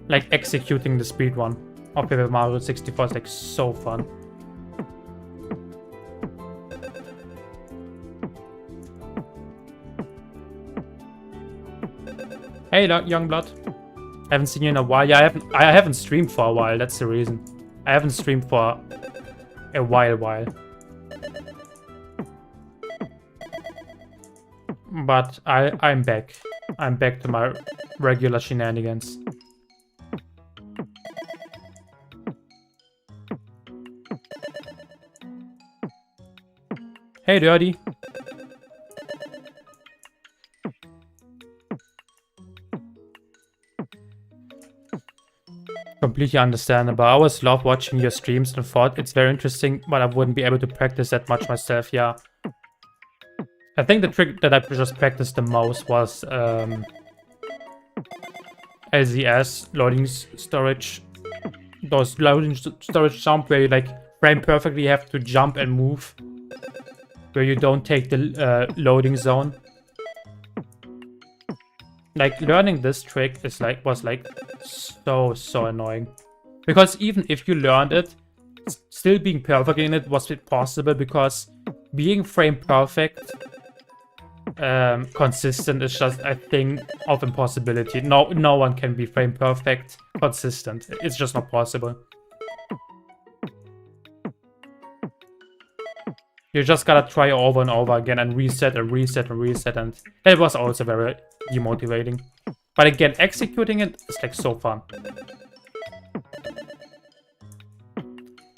Like, executing the speedrun of Paper Mario 64 is, like, so fun. Hey, Youngblood. I haven't seen you in a while. Yeah, I haven't streamed for a while. That's the reason. I haven't streamed for a while. But I'm back. I'm back to my regular shenanigans. Hey, Dirty. Completely understandable. I always love watching your streams and thought it's very interesting, but I wouldn't be able to practice that much myself, yeah. I think the trick that I just practiced the most was LZS, loading storage. Those loading storage jump where you, like, frame perfectly have to jump and move. Where you don't take the loading zone. Like, learning this trick is, like, was, like, so annoying. Because even if you learned it, still being perfect in it was possible, because being frame perfect consistent is just a thing of impossibility. No one can be frame perfect consistent. It's just not possible. You just gotta try over and over again and reset and reset and reset, and it was also very demotivating. But again, executing it is, like, so fun.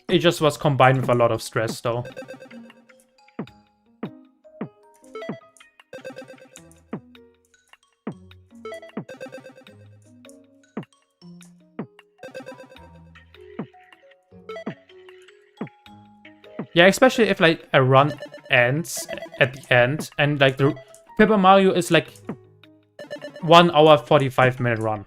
It just was combined with a lot of stress though. Yeah, especially if, like, a run ends at the end and, like, the Paper Mario is, like, 1 hour 45 minute run.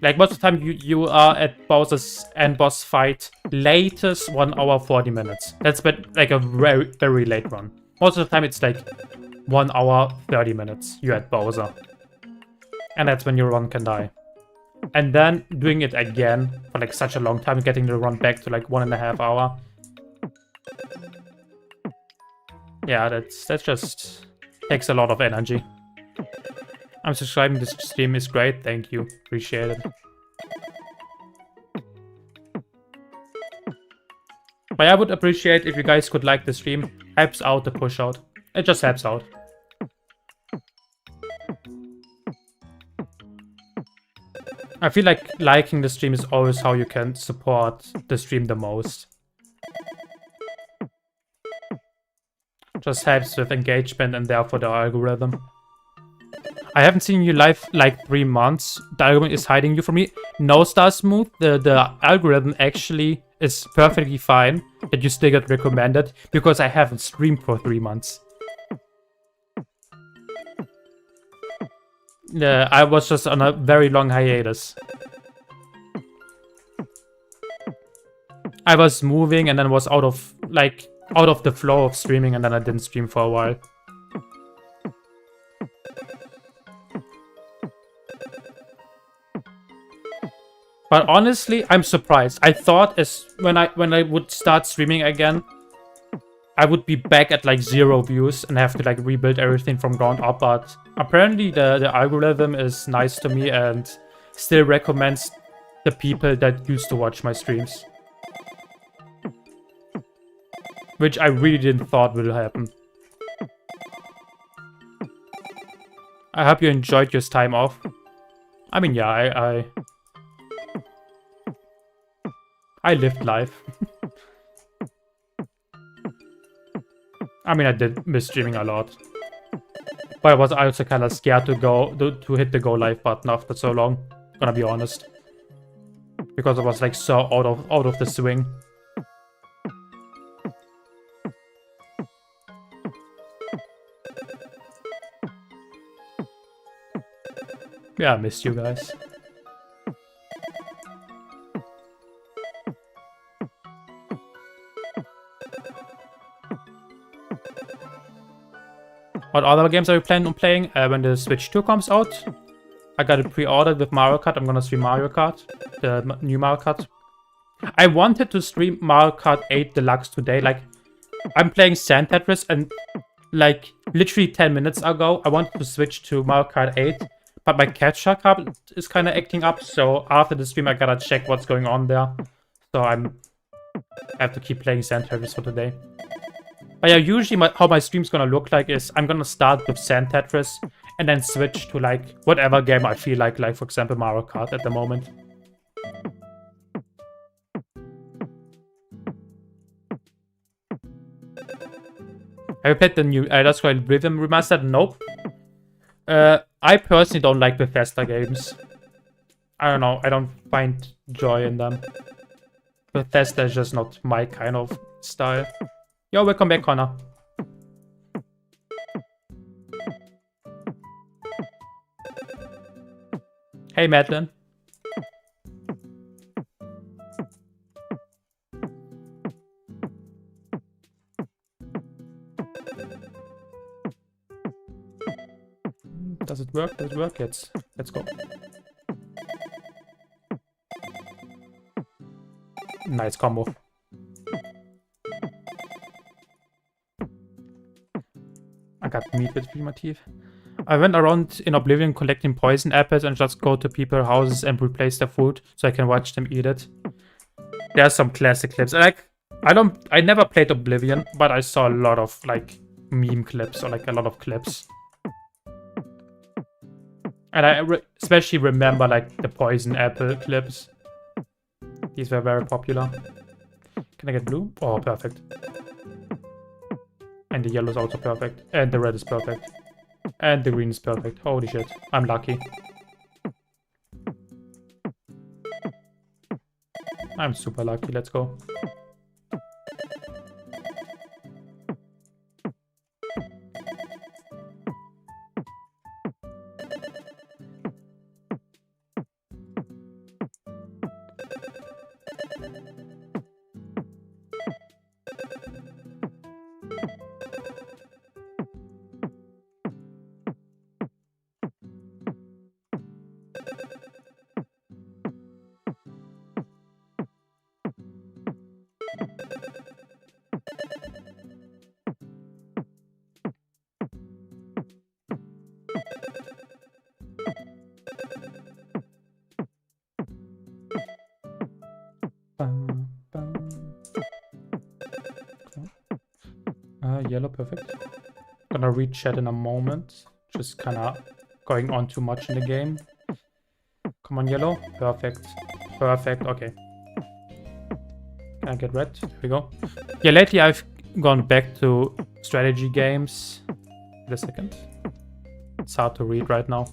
Like, most of the time you are at Bowser's end boss fight, latest 1 hour 40 minutes. That's been like a very, very late run. Most of the time it's like 1 hour 30 minutes you're at Bowser. And that's when your run can die. And then doing it again for like such a long time, getting the run back to like 1.5 hour. Yeah, that's just takes a lot of energy. I'm subscribing, this stream is great, thank you, appreciate it. But I would appreciate if you guys could like the stream, helps out the push out. It just helps out. I feel like liking the stream is always how you can support the stream the most. Just helps with engagement and therefore the algorithm. I haven't seen you live like 3 months. The algorithm is hiding you from me. No, Star Smooth. The algorithm actually is perfectly fine that you still get recommended because I haven't streamed for 3 months. Yeah, I was just on a very long hiatus. I was moving and then was out of the flow of streaming, and then I didn't stream for a while. But honestly, I'm surprised. I thought when I would start streaming again, I would be back at like 0 views and have to like rebuild everything from ground up. But apparently the algorithm is nice to me and still recommends the people that used to watch my streams. Which I really didn't thought will happen. I hope you enjoyed your time off. I mean, yeah, I lived life. I mean, I did miss streaming a lot. But I was also kind of scared to hit the go live button after so long. Gonna be honest. Because I was like so out of the swing. Yeah, I missed you guys. What other games are you planning on playing when the Switch 2 comes out? I got it pre-ordered with Mario Kart. I'm gonna stream Mario Kart, the new Mario Kart. I wanted to stream Mario Kart 8 Deluxe today. Like, I'm playing Sandtris, and like literally 10 minutes ago, I wanted to switch to Mario Kart 8, but my capture card is kind of acting up. So after the stream, I gotta check what's going on there. So I have to keep playing Sandtris for today. But yeah, usually how my stream's gonna look like is I'm gonna start with Sandtris and then switch to like whatever game I feel like for example Mario Kart at the moment. Have you played the new Elder Scrolls Rhythm Remastered? Nope. I personally don't like Bethesda games. I don't know, I don't find joy in them. Bethesda is just not my kind of style. Yo, welcome back, Connor. Hey, Madeline. Does it work? Does it work? Let's go. Nice combo. I got meat between my teeth. I went around in Oblivion collecting poison apples and just go to people's houses and replace their food so I can watch them eat it. There's some classic clips. I never played Oblivion, but I saw a lot of like meme clips or like a lot of clips. And I especially remember like the poison apple clips. These were very popular. Can I get blue? Oh, perfect. And the yellow is also perfect. And the red is perfect. And the green is perfect. Holy shit. I'm lucky. I'm super lucky. Let's go. Yellow, perfect. Gonna read chat in a moment. Just kinda going on too much in the game. Come on, yellow. Perfect. Perfect, okay. Can I get red? Here we go. Yeah, lately I've gone back to strategy games. Wait a second. It's hard to read right now.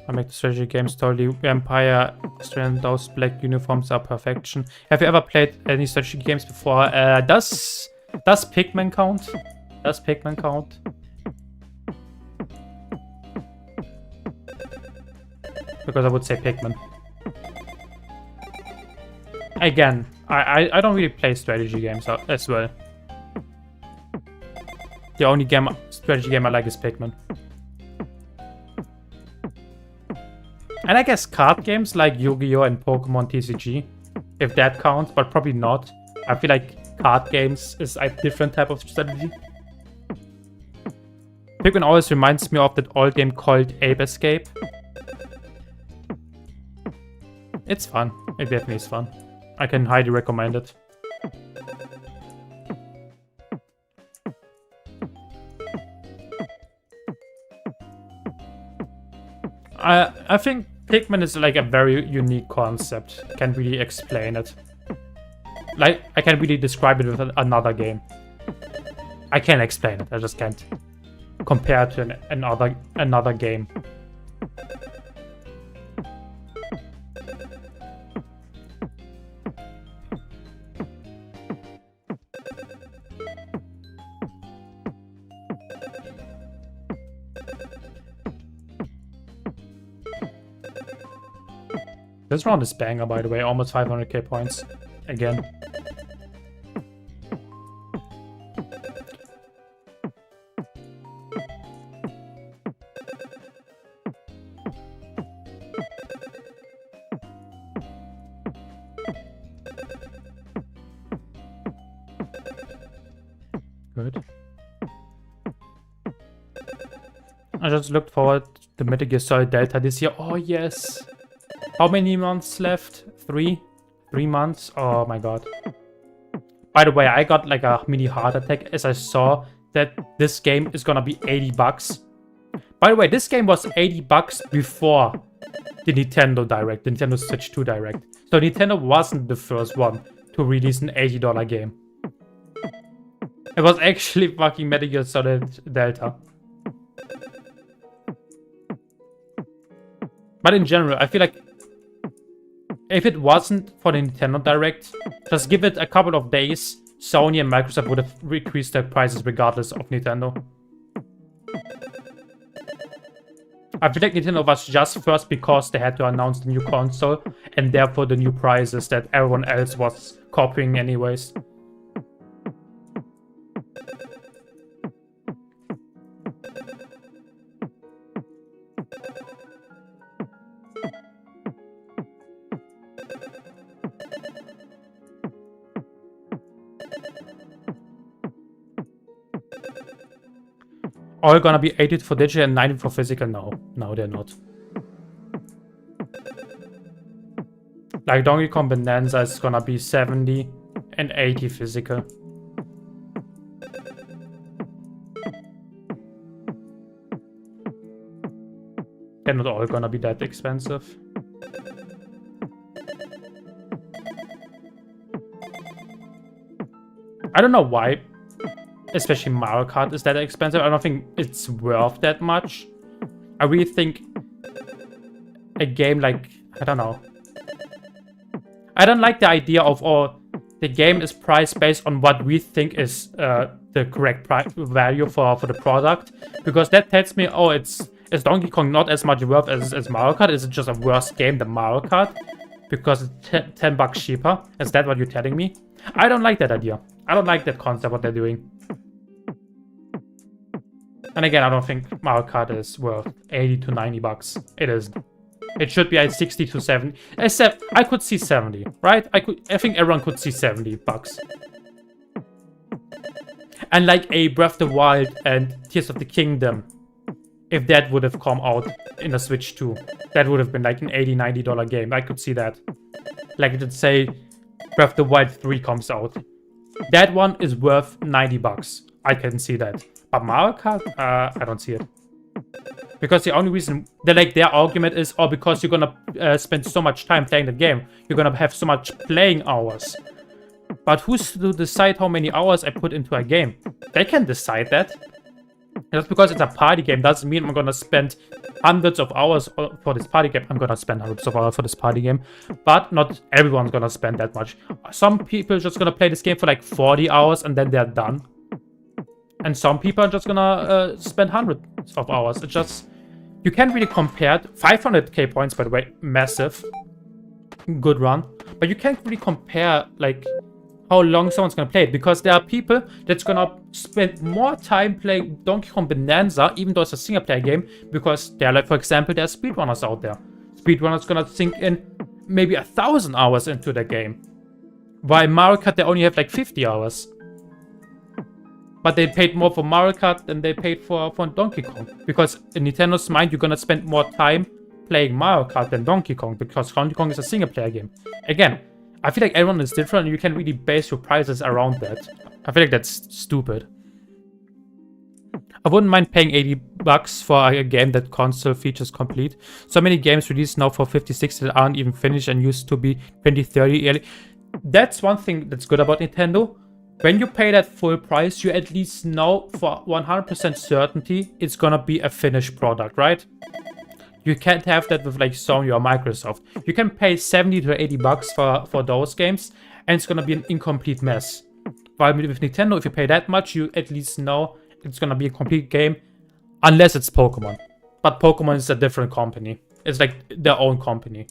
I make the strategy games totally vampire, and those black uniforms are perfection. Have you ever played any strategy games before? Does Pikmin count? Does Pikmin count? Because I would say Pikmin. Again, I don't really play strategy games as well. The only strategy game I like is Pikmin. And I guess card games like Yu-Gi-Oh! And Pokemon TCG, if that counts, but probably not. I feel like card games is a different type of strategy. Pikmin always reminds me of that old game called Ape Escape. It's fun. It definitely is fun. I can highly recommend it. I think Pikmin is like a very unique concept. Can't really explain it. Like, I can't really describe it with another game. I can't explain it. I just can't compare it to another game. This round is banger, by the way. Almost 500k points. Again. Good. I just looked forward to Metal Gear Solid Delta this year. Oh, yes. How many months left? 3? 3 months? Oh my god. By the way, I got like a mini heart attack as I saw that this game is gonna be 80 bucks. By the way, this game was 80 bucks before the Nintendo Direct, the Nintendo Switch 2 Direct. So Nintendo wasn't the first one to release an $80 game. It was actually fucking Metal Gear Solid Delta. But in general, I feel like if it wasn't for the Nintendo Direct, just give it a couple of days, Sony and Microsoft would have increased their prices regardless of Nintendo. I feel like Nintendo was just first because they had to announce the new console, and therefore the new prices that everyone else was copying anyways. All gonna be 80 for digital and 90 for physical? No. No, they're not. Like Donkey Kong Bonanza is gonna be 70 and 80 physical. They're not all gonna be that expensive. I don't know why. Especially Mario Kart is that expensive. I don't think it's worth that much. I really think a game like, I don't know. I don't like the idea of, oh, the game is priced based on what we think is the correct value for the product. Because that tells me, oh, is Donkey Kong not as much worth as Mario Kart? Is it just a worse game than Mario Kart? Because it's 10 bucks cheaper? Is that what you're telling me? I don't like that idea. I don't like that concept, what they're doing. And again, I don't think Mario Kart is worth 80 to 90 bucks. It isn't. It should be at 60 to 70. Except, I could see 70, right? I think everyone could see 70 bucks. And like a Breath of the Wild and Tears of the Kingdom, if that would have come out in a Switch 2, that would have been like an $80, $90 game. I could see that. Like, let's say Breath of the Wild 3 comes out. That one is worth 90 bucks. I can see that. But Mario Kart, I don't see it. Because the only reason, their argument is, oh, because you're gonna spend so much time playing the game, you're gonna have so much playing hours. But who's to decide how many hours I put into a game? They can decide that. Just because it's a party game doesn't mean I'm gonna spend hundreds of hours for this party game. I'm gonna spend hundreds of hours for this party game, but not everyone's gonna spend that much. Some people are just gonna play this game for like 40 hours and then they're done. And some people are just gonna spend hundreds of hours. It's just, you can't really compare. 500k points, by the way, massive. Good run. But you can't really compare, like, how long someone's gonna play it. Because there are people that's gonna spend more time playing Donkey Kong Bonanza, even though it's a single-player game. Because there are, like, for example, there are speedrunners out there. Speedrunners gonna sink in maybe 1,000 hours into the game. While Mario Kart, they only have, like, 50 hours. But they paid more for Mario Kart than they paid for Donkey Kong. Because in Nintendo's mind, you're gonna spend more time playing Mario Kart than Donkey Kong. Because Donkey Kong is a single-player game. Again, I feel like everyone is different and you can really base your prices around that. I feel like that's stupid. I wouldn't mind paying 80 bucks for a game that console features complete. So many games released now for 50, 60 that aren't even finished and used to be 20, 30 early. That's one thing that's good about Nintendo. When you pay that full price, you at least know for 100% certainty it's gonna be a finished product, right? You can't have that with like Sony or Microsoft. You can pay 70 to 80 bucks for those games and it's gonna be an incomplete mess. While with Nintendo, if you pay that much, you at least know it's gonna be a complete game, unless it's Pokemon. But Pokemon is a different company. It's like their own company.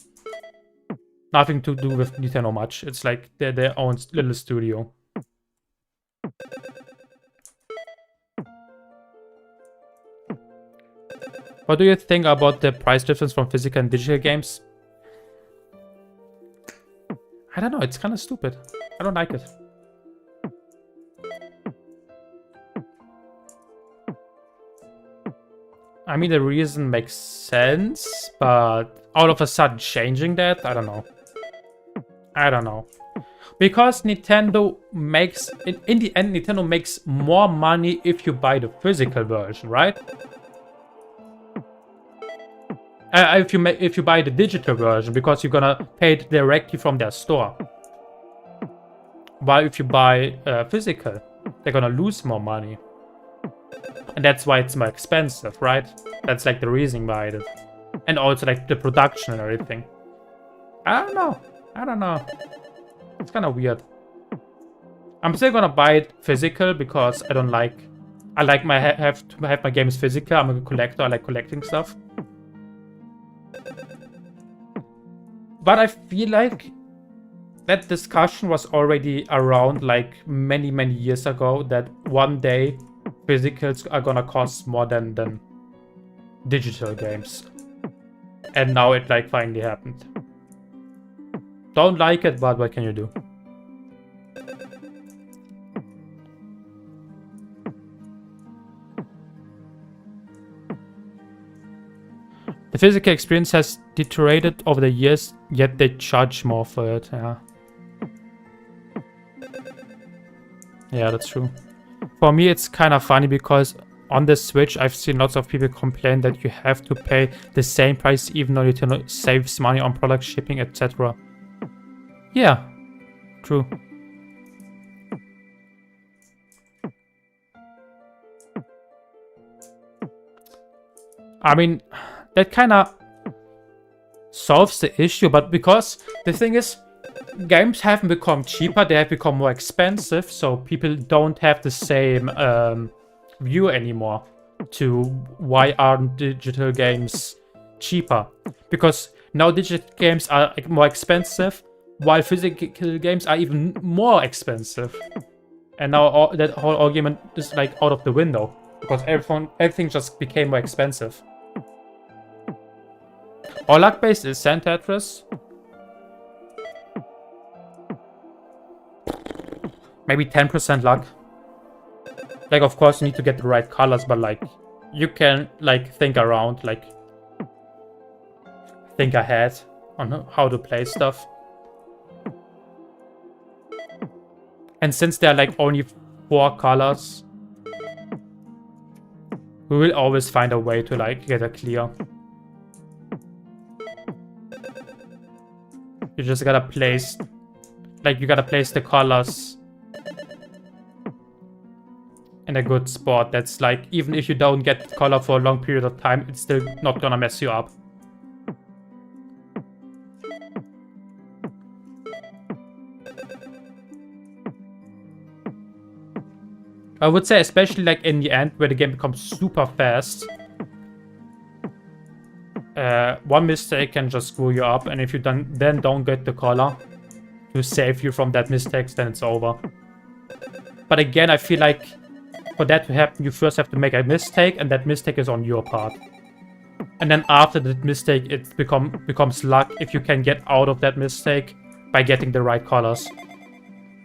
Nothing to do with Nintendo much. It's like their own little studio. What do you think about the price difference from physical and digital games? I don't know, it's kind of stupid. I don't like it. I mean, the reason makes sense, but all of a sudden changing that, I don't know. I don't know. Because Nintendo makes, in the end, Nintendo makes more money if you buy the physical version, right? If you buy the digital version, because you're gonna pay it directly from their store. While if you buy physical, they're gonna lose more money. And that's why it's more expensive, right? That's like the reason behind it. And also like the production and everything. I don't know. I don't know. It's kind of weird. I'm still gonna buy it physical because I don't like... I like have to have my games physical. I'm a collector. I like collecting stuff. But I feel like that discussion was already around like many, many years ago, that one day physicals are gonna cost more than digital games. And now it like finally happened. Don't like it, but what can you do? The physical experience has deteriorated over the years, yet they charge more for it, yeah. Yeah, that's true. For me, it's kind of funny because on the Switch, I've seen lots of people complain that you have to pay the same price even though Nintendo saves money on product shipping, etc. Yeah, true. I mean, that kind of solves the issue, but because the thing is, games haven't become cheaper, they have become more expensive, so people don't have the same view anymore to why aren't digital games cheaper. Because now digital games are like more expensive, while physical games are even more expensive. And now that whole argument is like out of the window, because everything just became more expensive. Our luck base is Sandtris. Maybe 10% luck. Like, of course, you need to get the right colors, but like, you can like think around, like, think ahead on how to play stuff. And since there are like only 4 colors, we will always find a way to like get a clear. You just gotta place, like you gotta place the colors in a good spot. That's like, even if you don't get color for a long period of time, it's still not gonna mess you up. I would say, especially like in the end where the game becomes super fast, one mistake can just screw you up, and if you then don't get the color to save you from that mistake, then it's over. But again, I feel like for that to happen, you first have to make a mistake, and that mistake is on your part. And then after that mistake, it becomes luck if you can get out of that mistake by getting the right colors.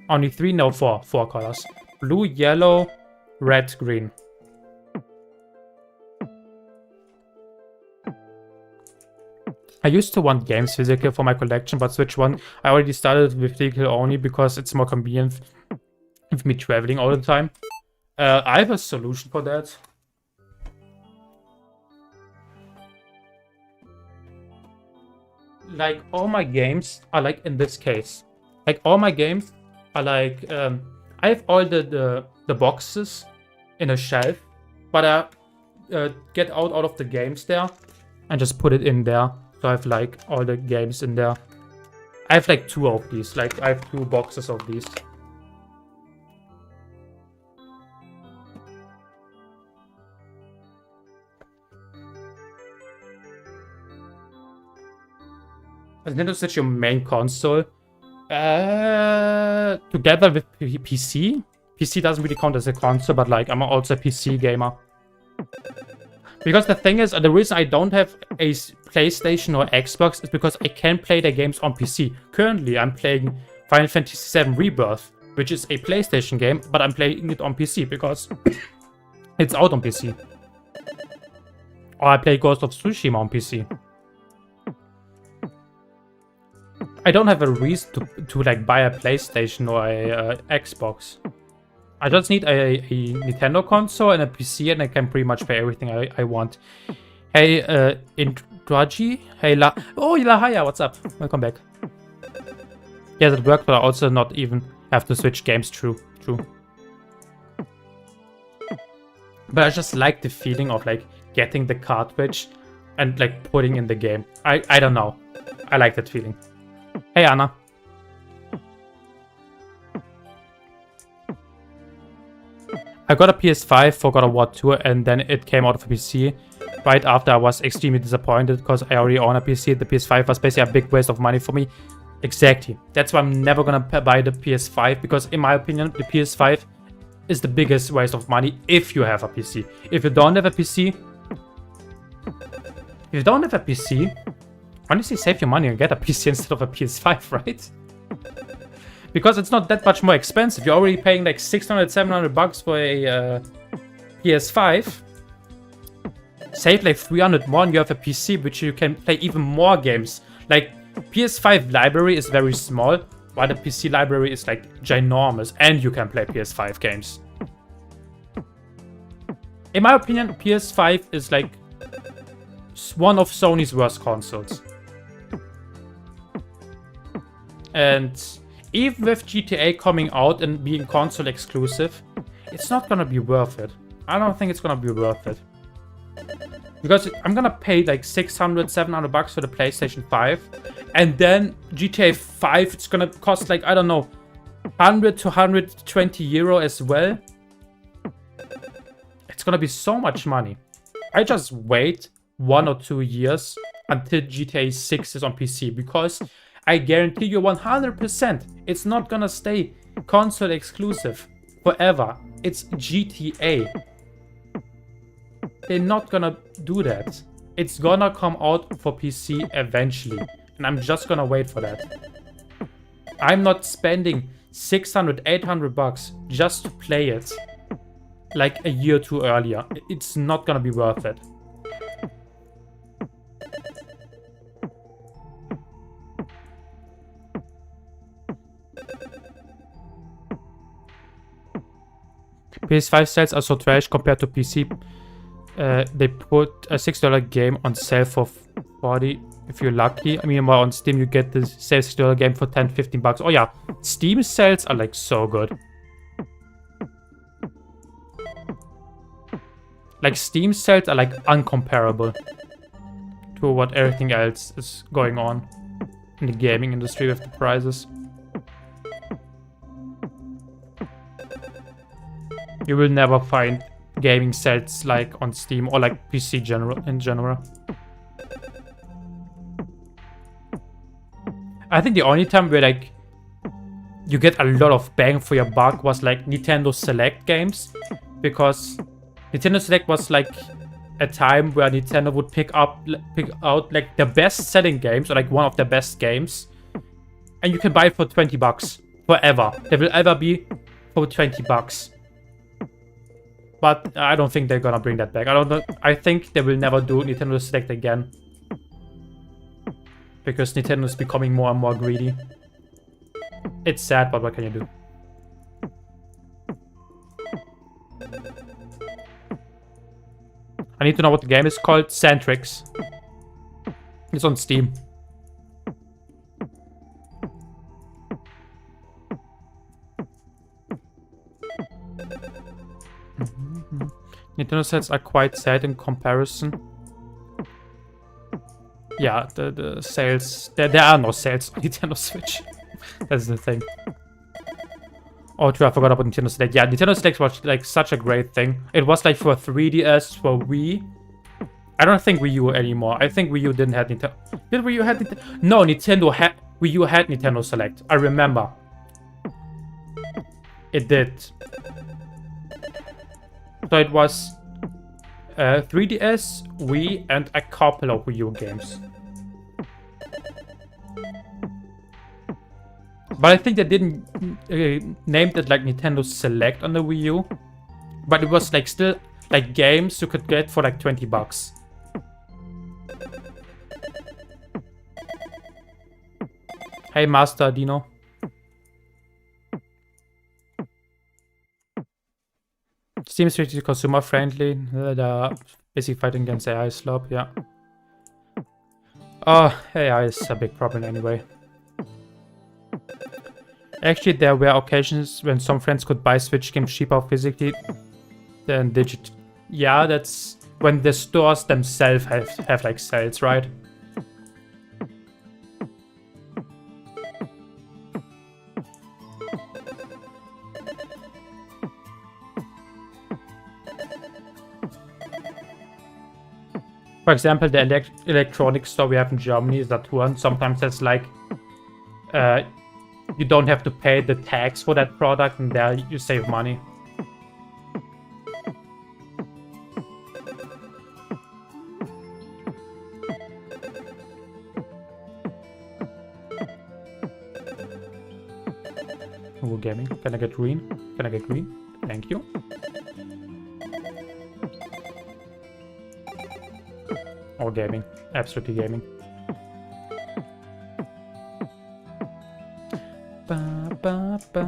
Only 3? No, 4. 4 colors. Blue, yellow, red, green. I used to want games physical for my collection, but Switch 1, I already started with digital only because it's more convenient with me traveling all the time. I have a solution for that. Like, all my games are like in this case. Like, all my games are like, I have all the boxes in a shelf, but I get out of the games there and just put it in there. So I have like all the games in there. I have like 2 of these. Like, I have 2 boxes of these. Is Nintendo Switch your main console? Together with PC? PC doesn't really count as a console, but like, I'm also a PC gamer. Because the thing is, the reason I don't have a PlayStation or Xbox is because I can play the games on PC. Currently, I'm playing Final Fantasy VII Rebirth, which is a PlayStation game, but I'm playing it on PC because it's out on PC. Or I play Ghost of Tsushima on PC. I don't have a reason to like buy a PlayStation or a Xbox. I just need a Nintendo console and a PC, and I can pretty much play everything I want. Hey, Indraji? Hey, Oh, Lahaya, what's up? Welcome back. Yes, it worked, but I also not even have to switch games. True. But I just like the feeling of like getting the cartridge and like putting in the game. I don't know. I like that feeling. Hey, Anna. I got a PS5 for God of War 2, and then it came out of a PC. Right after, I was extremely disappointed because I already own a PC. The PS5 was basically a big waste of money for me. Exactly. That's why I'm never gonna buy the PS5, because in my opinion, the PS5 is the biggest waste of money if you have a PC. If you don't have a PC... honestly, save your money and get a PC instead of a PS5, right? Because it's not that much more expensive. You're already paying like 600, 700 bucks for a PS5. Save like 300 more and you have a PC, which you can play even more games. Like, PS5 library is very small, while the PC library is like ginormous, and you can play PS5 games. In my opinion, PS5 is like one of Sony's worst consoles. And even with GTA coming out and being console exclusive, it's not gonna be worth it. I don't think it's gonna be worth it. Because I'm gonna pay like 600, 700 bucks for the PlayStation 5. And then GTA 5, it's gonna cost like, I don't know, 100 to 120 euro as well. It's gonna be so much money. I just wait 1 or 2 years until GTA 6 is on PC, because I guarantee you 100% it's not gonna stay console exclusive forever. It's GTA. They're not gonna do that. It's gonna come out for PC eventually, and I'm just gonna wait for that. I'm not spending 600, 800 bucks just to play it like a year or 2 earlier. It's not gonna be worth it. PS5 sales are so trash compared to PC. They put a $6 game on sale for 40 if you're lucky. I mean, on Steam you get the same $6 game for 10-15 bucks. Oh yeah, Steam sales are like so good. Like Steam sales are like uncomparable to what everything else is going on in the gaming industry with the prices. You will never find gaming sales like on Steam or like PC in general. I think the only time where like you get a lot of bang for your buck was like Nintendo Select games, because Nintendo Select was like a time where Nintendo would pick out like the best selling games or like one of the best games, and you can buy it for 20 bucks forever. They will ever be for 20 bucks. But I don't think they're gonna bring that back. I don't know. I think they will never do Nintendo Select again, because Nintendo is becoming more and more greedy. It's sad, but what can you do? I need to know what the game is called. Sandtrix. It's on Steam. Nintendo sales are quite sad in comparison. Yeah, the sales... There are no sales on Nintendo Switch. That's the thing. Oh, true, I forgot about Nintendo Select. Yeah, Nintendo Select was like such a great thing. It was like for 3DS, for Wii. I don't think Wii U anymore. I think Wii U didn't have Nintendo... Did Wii U have Nintendo? No, Nintendo had... Wii U had Nintendo Select. I remember. It did. So it was 3DS, Wii, and a couple of Wii U games. But I think they didn't name it like Nintendo Select on the Wii U. But it was like still like games you could get for like 20 bucks. Hey, Master Dino. Steam is pretty consumer friendly. They're basically fighting against AI slop, yeah. Oh, AI is a big problem anyway. Actually, there were occasions when some friends could buy Switch games cheaper physically than digital. Yeah, that's when the stores themselves have like sales, right? For example, the electronics store we have in Germany is Saturn. Sometimes it's like you don't have to pay the tax for that product, and there you save money. Ooh, gaming. Can I get green? Can I get green? Thank you. Oh, gaming. Absolutely gaming. Ba, ba, ba.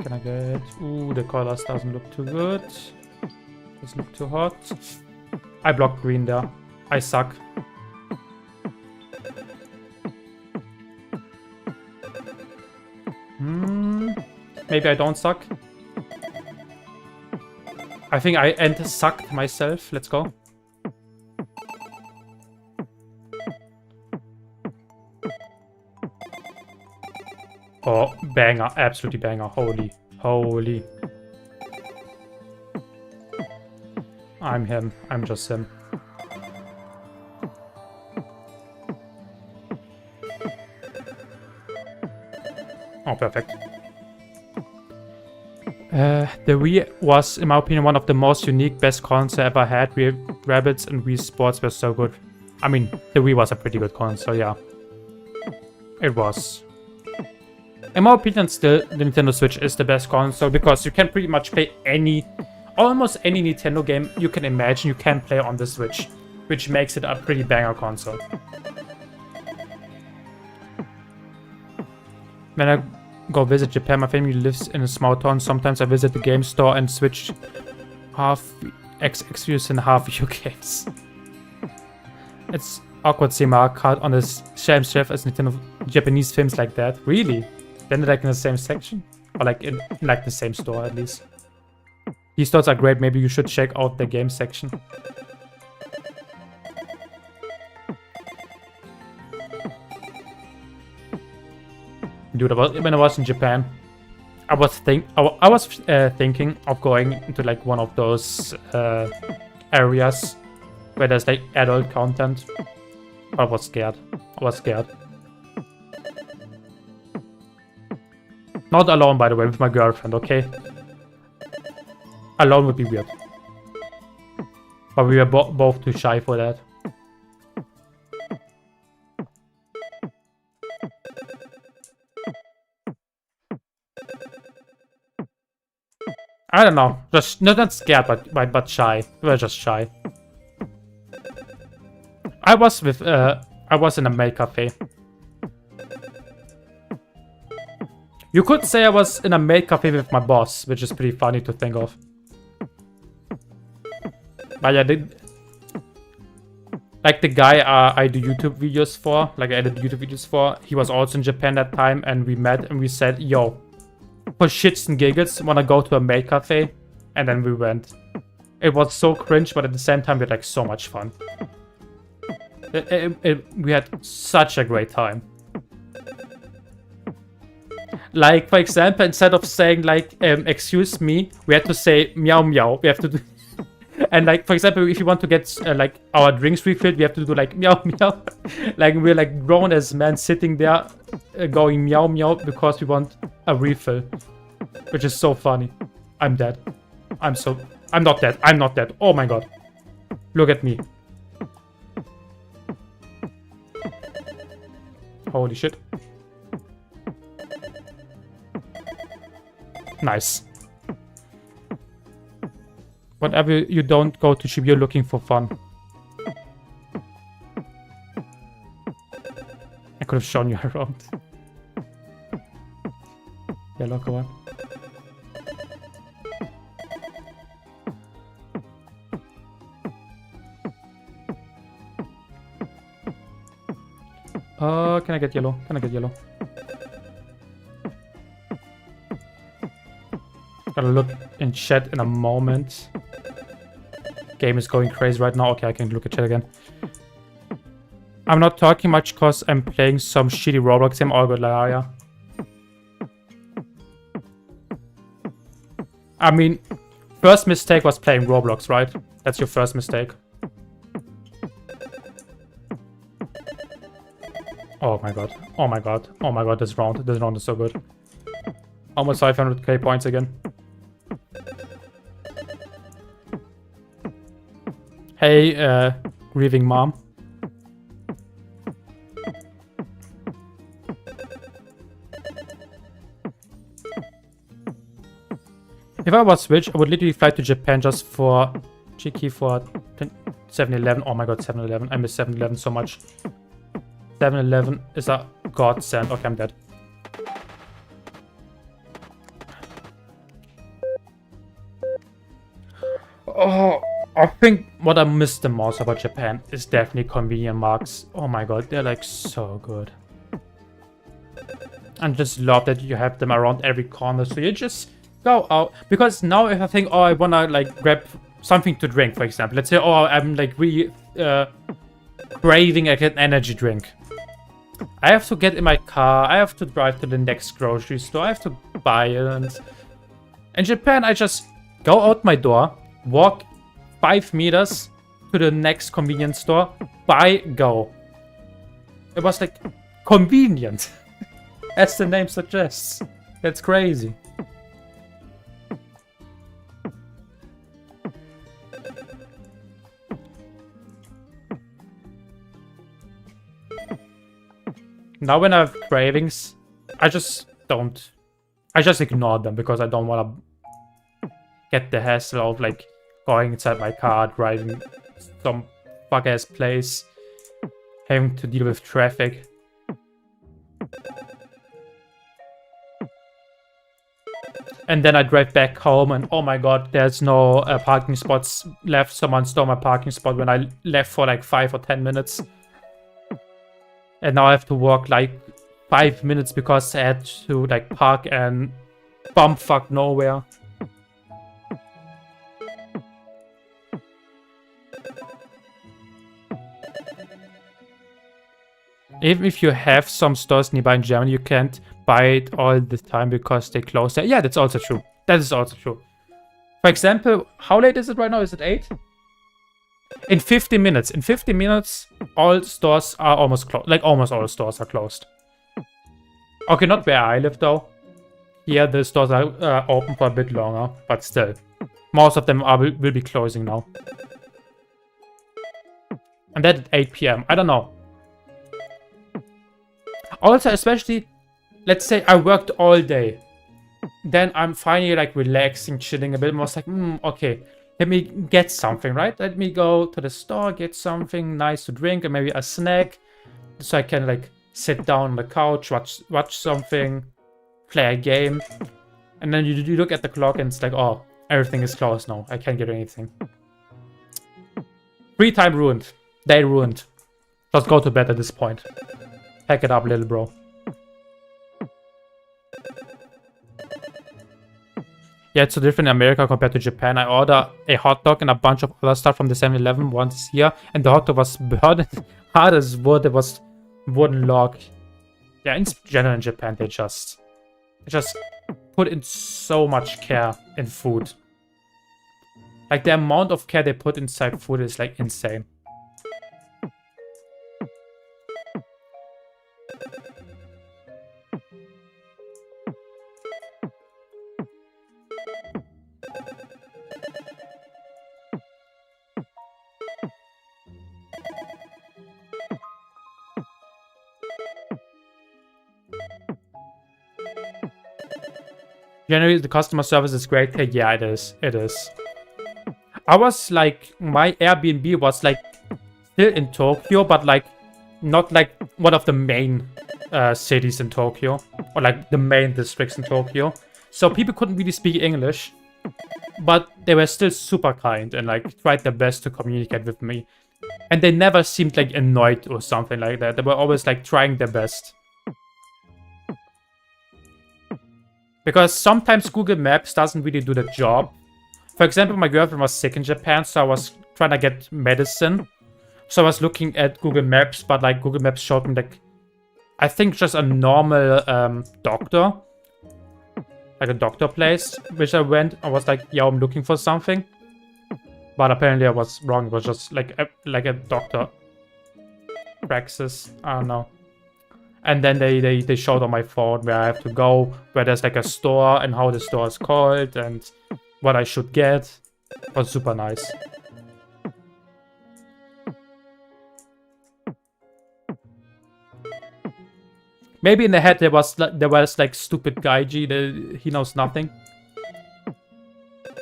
Can I get... Ooh, the colors doesn't look too good. Doesn't look too hot. I blocked green there. I suck. Maybe I don't suck. I think I sucked myself. Let's go. Oh, banger. Absolutely banger. Holy. Holy. I'm him. I'm just him. Oh, perfect. The Wii was, in my opinion, one of the most unique, best consoles I ever had. Wii Rabbids and Wii Sports were so good. I mean, the Wii was a pretty good console, yeah. It was. In my opinion, still, the Nintendo Switch is the best console, because you can pretty much play almost any Nintendo game you can imagine you can play on the Switch, which makes it a pretty banger console. When I go visit Japan. My family lives in a small town. Sometimes I visit the game store and switch half excuse and half video games. It's awkward seeing my card on the same shelf as Nintendo Japanese films like that. Really? Then they're like in the same section? Or like in like the same store at least. These stores are great. Maybe you should check out the game section. Dude, when I was in Japan, I was thinking of going into like one of those areas where there's like adult content. I was scared. Not alone, by the way, with my girlfriend, okay? Alone would be weird. But we were both too shy for that. I don't know. Just not scared, but shy. We were just shy. I was in a maid cafe. You could say I was in a maid cafe with my boss, which is pretty funny to think of. But yeah, like the guy I do YouTube videos for, like I edit YouTube videos for, he was also in Japan that time, and we met and we said, yo, for shits and giggles, wanna go to a maid cafe? And then we went. It was so cringe, but at the same time, we had like so much fun. We had such a great time. Like, for example, instead of saying like, excuse me, we had to say meow meow. We have to do... And like, for example, if you want to get like our drinks refilled, we have to do like meow meow. Like we're like grown as men sitting there going meow meow because we want a refill. Which is so funny. I'm dead. I'm not dead. I'm not dead. Oh my god. Look at me. Holy shit. Nice. Whatever you don't go to Shibuya looking for fun. I could have shown you around. Yellow, go on. Can I get yellow? Can I get yellow? Gotta look in chat in a moment. Game is going crazy right now. Okay, I can look at chat again. I'm not talking much because I'm playing some shitty Roblox game. All good, Laria. I mean, first mistake was playing Roblox, right? That's your first mistake. Oh my god. Oh my god. Oh my god, this round is so good. Almost 500k points again. Hey, grieving mom. If I was Switch, I would literally fly to Japan just for cheeky for 7-Eleven. Oh my god, 7-Eleven. I miss 7-Eleven so much. 7-Eleven is a godsend. Okay, I'm dead. Oh, I think what I miss the most about Japan is definitely convenient markets. Oh my god, they're like so good. I just love that you have them around every corner, so you just go out. Because now if I think, oh, I wanna like grab something to drink, for example. Let's say, oh, I'm like really craving like an energy drink. I have to get in my car, I have to drive to the next grocery store, I have to buy it. And in Japan, I just go out my door, walk 5 meters to the next convenience store, buy, go. It was like convenient, as the name suggests. That's crazy. Now when I have cravings, I just ignore them because I don't want to get the hassle of like going inside my car, driving some fuck-ass place, having to deal with traffic. And then I drive back home and oh my god, there's no parking spots left. Someone stole my parking spot when I left for like 5 or 10 minutes. And now I have to walk like 5 minutes because I had to like park and bumfuck nowhere. Even if you have some stores nearby in Germany, you can't buy it all the time because they close there. Yeah, that's also true. That is also true. For example, how late is it right now? Is it 8? In 50 minutes. In 50 minutes, all stores are almost closed. Like, almost all stores are closed. Okay, not where I live, though. Here, the stores are open for a bit longer. But still. Most of them will be closing now. And that at 8 PM. I don't know. Also, especially, let's say I worked all day. Then I'm finally like relaxing, chilling a bit more. It's like, okay, let me get something, right? Let me go to the store, get something nice to drink and maybe a snack. So I can like sit down on the couch, watch something, play a game. And then you look at the clock and it's like, oh, everything is closed now. I can't get anything. Free time ruined. Day ruined. Just go to bed at this point. Pack it up, little bro. Yeah, it's so different in America compared to Japan. I order a hot dog and a bunch of other stuff from the 7-Eleven once here, and the hot dog was burnt hard as wood. It was wooden log. Yeah, in general in Japan, they just put in so much care in food. Like, the amount of care they put inside food is, like, insane. Generally, the customer service is great. Hey, yeah, it is. It is. I was like, my Airbnb was like still in Tokyo, but like not like one of the main cities in Tokyo or like the main districts in Tokyo. So people couldn't really speak English, but they were still super kind and like tried their best to communicate with me. And they never seemed like annoyed or something like that. They were always like trying their best. Because sometimes Google Maps doesn't really do the job. For example, my girlfriend was sick in Japan, so I was trying to get medicine. So I was looking at Google Maps, but like Google Maps showed me like, I think just a normal doctor. Like a doctor place, which I went. I was like, yeah, I'm looking for something. But apparently I was wrong. It was just like a doctor praxis. I don't know. And then they showed on my phone where I have to go, where there's like a store and how the store is called and what I should get. It was super nice. Maybe in the head there was like stupid Gaiji, he knows nothing.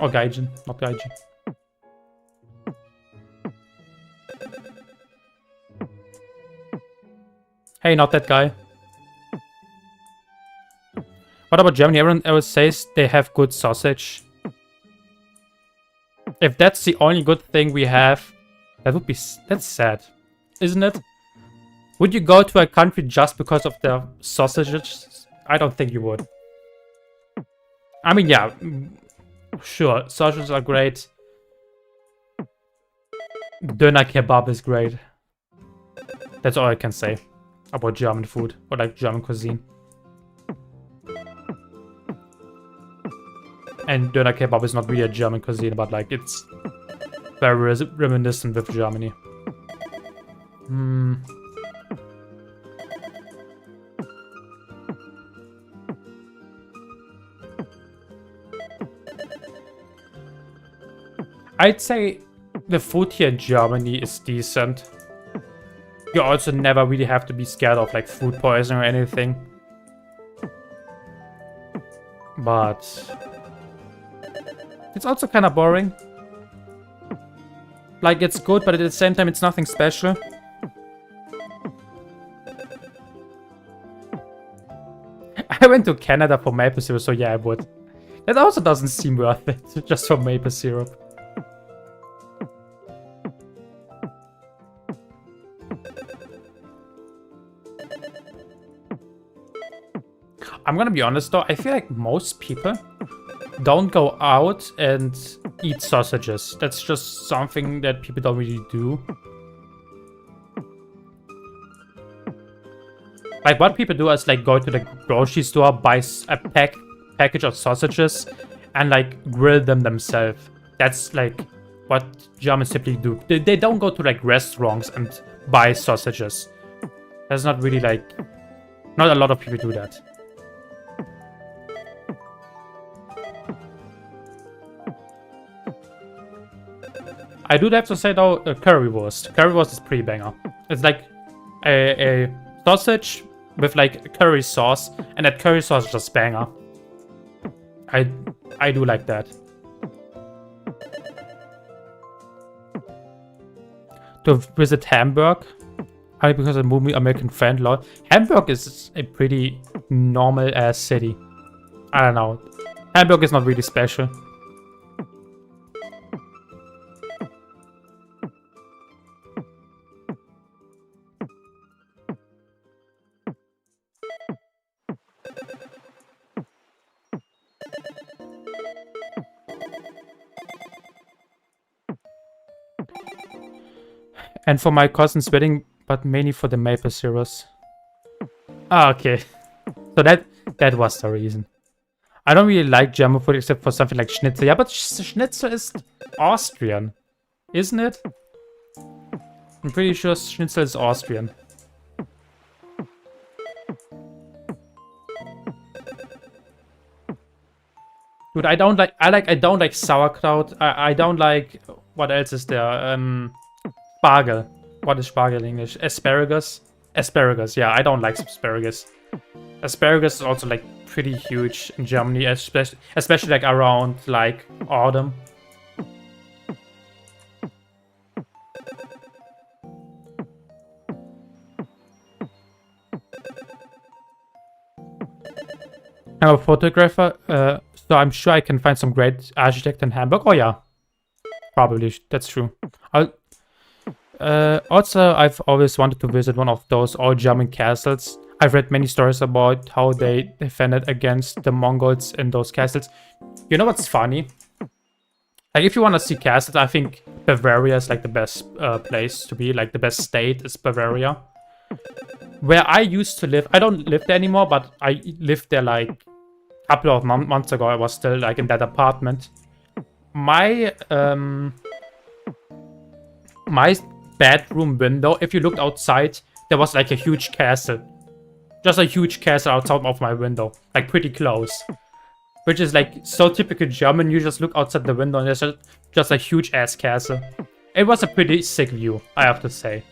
Or Gaijin, not Gaiji. Hey, not that guy. What about Germany? Everyone always says they have good sausage. If that's the only good thing we have, that's sad, isn't it? Would you go to a country just because of their sausages? I don't think you would. I mean, yeah, sure, sausages are great. Döner kebab is great. That's all I can say about German food, or like German cuisine. And Döner kebab is not really a German cuisine, but like it's very reminiscent with Germany. I'd say the food here in Germany is decent. You also never really have to be scared of like food poisoning or anything. But it's also kind of boring. Like, it's good, but at the same time it's nothing special. I went to Canada for Maple Syrup, so yeah, I would. That also doesn't seem worth it, just for maple syrup. I'm gonna be honest though, I feel like most people don't go out and eat sausages. That's just something that people don't really do. Like what people do is like go to the grocery store, buy a package of sausages, and like grill them themselves. That's like what Germans typically do. They don't go to like restaurants and buy sausages. That's not really like, not a lot of people do that. I do have to say though, currywurst. Currywurst is pretty banger. It's like a sausage with like curry sauce, and that curry sauce is just banger. I do like that. To visit Hamburg, because of the movie American Friend. Hamburg is a pretty normal ass city. I don't know. Hamburg is not really special. And for my cousin's wedding, but mainly for the maple syrup. Ah, okay. So that was the reason. I don't really like German food except for something like Schnitzel. Yeah, but Schnitzel is Austrian, isn't it? I'm pretty sure Schnitzel is Austrian. Dude, I don't like sauerkraut. I don't like, what else is there? Spargel. What is Spargel in English? Asparagus? Asparagus, yeah, I don't like asparagus. Asparagus is also like pretty huge in Germany, especially like around like autumn. I'm a photographer, so I'm sure I can find some great architect in Hamburg. Oh yeah, probably, that's true. Also, I've always wanted to visit one of those old German castles. I've read many stories about how they defended against the Mongols in those castles. You know what's funny? Like, if you want to see castles, I think Bavaria is like the best place to be. Like, the best state is Bavaria. Where I used to live, I don't live there anymore, but I lived there like a couple of months ago. I was still like in that apartment. My bedroom window, if you looked outside, there was like a huge castle. Just a huge castle outside of my window. Like pretty close. Which is like so typical German. You just look outside the window and there's just a huge ass castle. It was a pretty sick view, I have to say.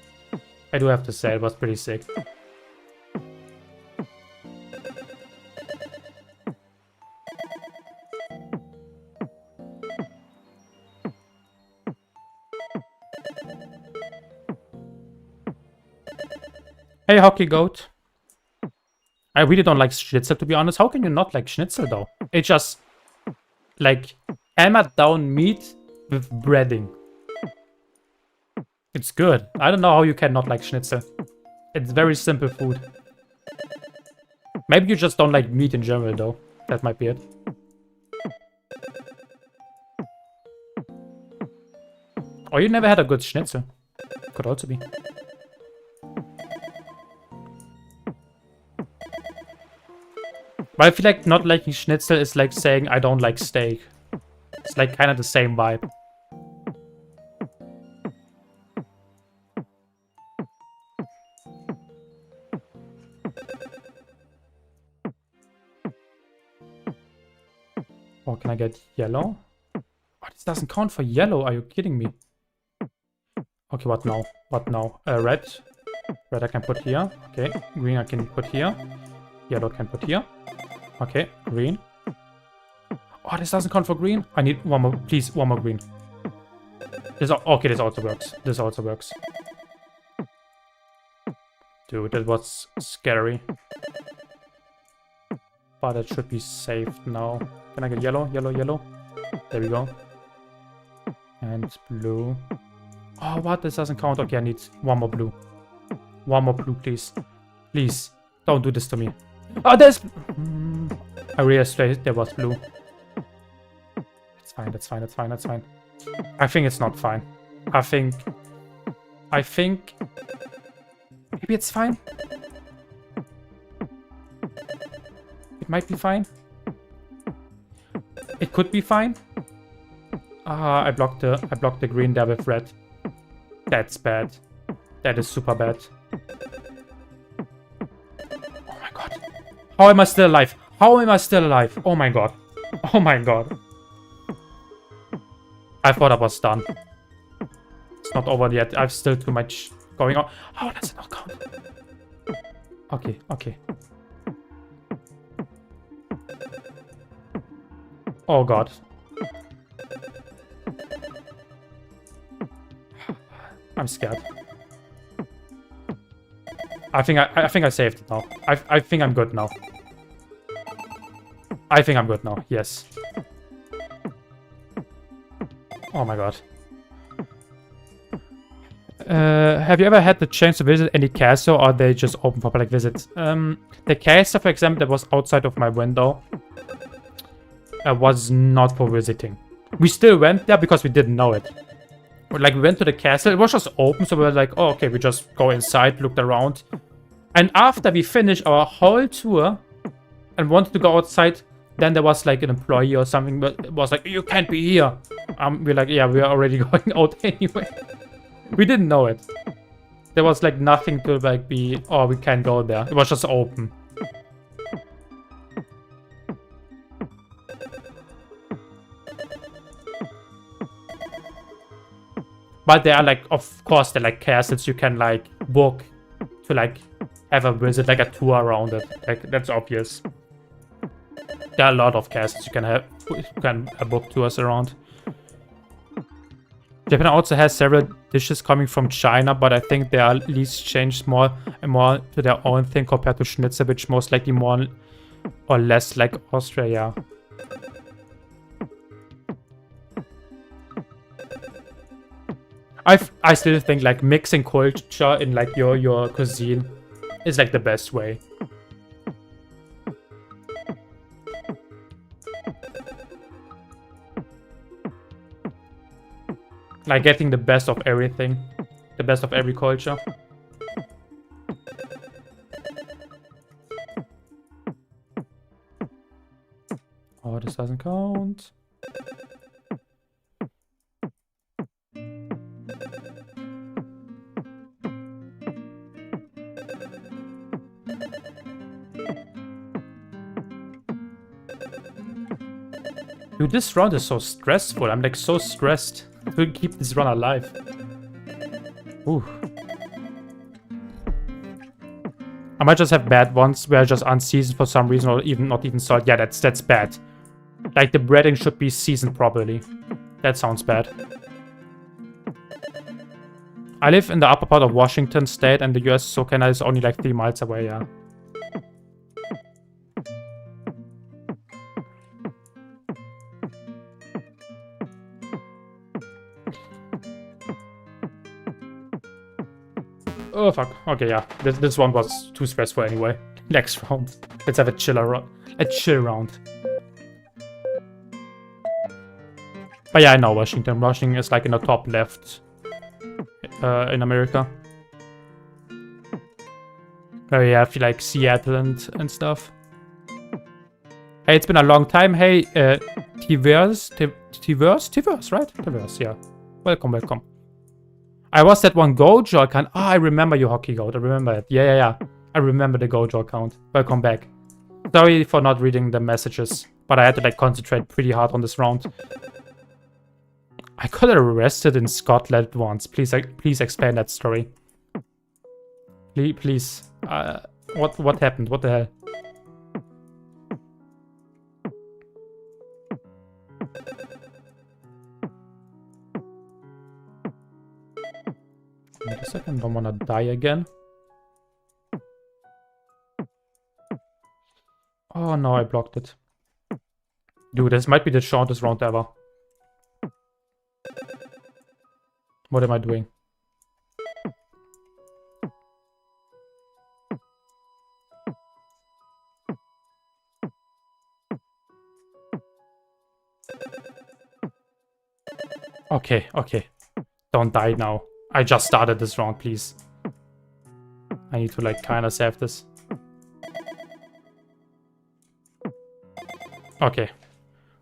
I do have to say, it was pretty sick. Hey, Hockey Goat. I really don't like schnitzel, to be honest. How can you not like schnitzel, though? It's just, like, hammered down meat with breading. It's good. I don't know how you can not like schnitzel. It's very simple food. Maybe you just don't like meat in general, though. That might be it. Or you never had a good schnitzel. Could also be. But I feel like not liking schnitzel is like saying I don't like steak. It's like kind of the same vibe. Oh, can I get yellow? Oh, this doesn't count for yellow. Are you kidding me? Okay, what now? What now? Red. Red I can put here. Okay. Green I can put here. Yellow I can put here. Okay, green. Oh, this doesn't count for green. I need one more, please, one more green. Okay, this also works. This also works. Dude, that was scary. But it should be saved now. Can I get yellow? Yellow, yellow. There we go. And blue. Oh, what? This doesn't count. Okay, I need one more blue. One more blue, please. Please, don't do this to me. Oh, there's... I realized there was blue. It's fine, that's fine, that's fine, that's fine. I think it's not fine. I think... Maybe it's fine? It might be fine. It could be fine. Ah, I blocked the green there with red. That's bad. That is super bad. Oh my god. How am I still alive? How am I still alive? Oh my god. Oh my god. I thought I was done. It's not over yet. I've still too much going on. How does it not count? Okay, okay. Oh god. I'm scared. I think I saved it now. I think I'm good now. I think I'm good now. Yes. Oh my god. Have you ever had the chance to visit any castle, or are they just open for public visits? The castle, for example, that was outside of my window was not for visiting. We still went there because we didn't know it. Like, we went to the castle, it was just open, so we were like, oh, okay, we just go inside, looked around. And after we finished our whole tour and wanted to go outside, then there was like an employee or something that was like, you can't be here. We're like, yeah, we're already going out anyway. We didn't know it. There was like nothing to like be, oh, we can't go there. It was just open. But there are like, of course, there are like castles you can like book to like have a visit, like a tour around it. Like, that's obvious. There are a lot of castles you can book tours around. Japan also has several dishes coming from China, but I think they are at least changed more and more to their own thing compared to Schnitzel, which most likely more or less like Australia. I still think like mixing culture in like your cuisine is like the best way. Like getting the best of everything. The best of every culture. Oh, this doesn't count. Dude, this round is so stressful. I'm like so stressed to keep this run alive. Ooh. I might just have bad ones where I just unseasoned for some reason, or even not even salt. Yeah, that's bad. Like the breading should be seasoned properly. That sounds bad. I live in the upper part of Washington State, and the US, so Canada is only like 3 miles away, yeah. Oh, fuck. Okay, yeah. This one was too stressful anyway. Next round. Let's have a chill round. But yeah, I know Washington. Washington is like in the top left in America. Where you have like Seattle and stuff. Hey, it's been a long time. Hey, TETRIS, right? TETRIS, yeah. Welcome. I was that one Gojo account. Ah, I remember your hockey goat. I remember it. Yeah. I remember the Gojo account. Welcome back. Sorry for not reading the messages, but I had to like concentrate pretty hard on this round. I got arrested in Scotland once. Please explain that story. Please. What happened? What the hell? Wait a second, don't wanna die again. Oh, Oh no, I blocked it. Dude, this might be the shortest round ever. What am I doing? Okay, okay. Don't die now. I just started this round, please. I need to like kind of save this. Okay.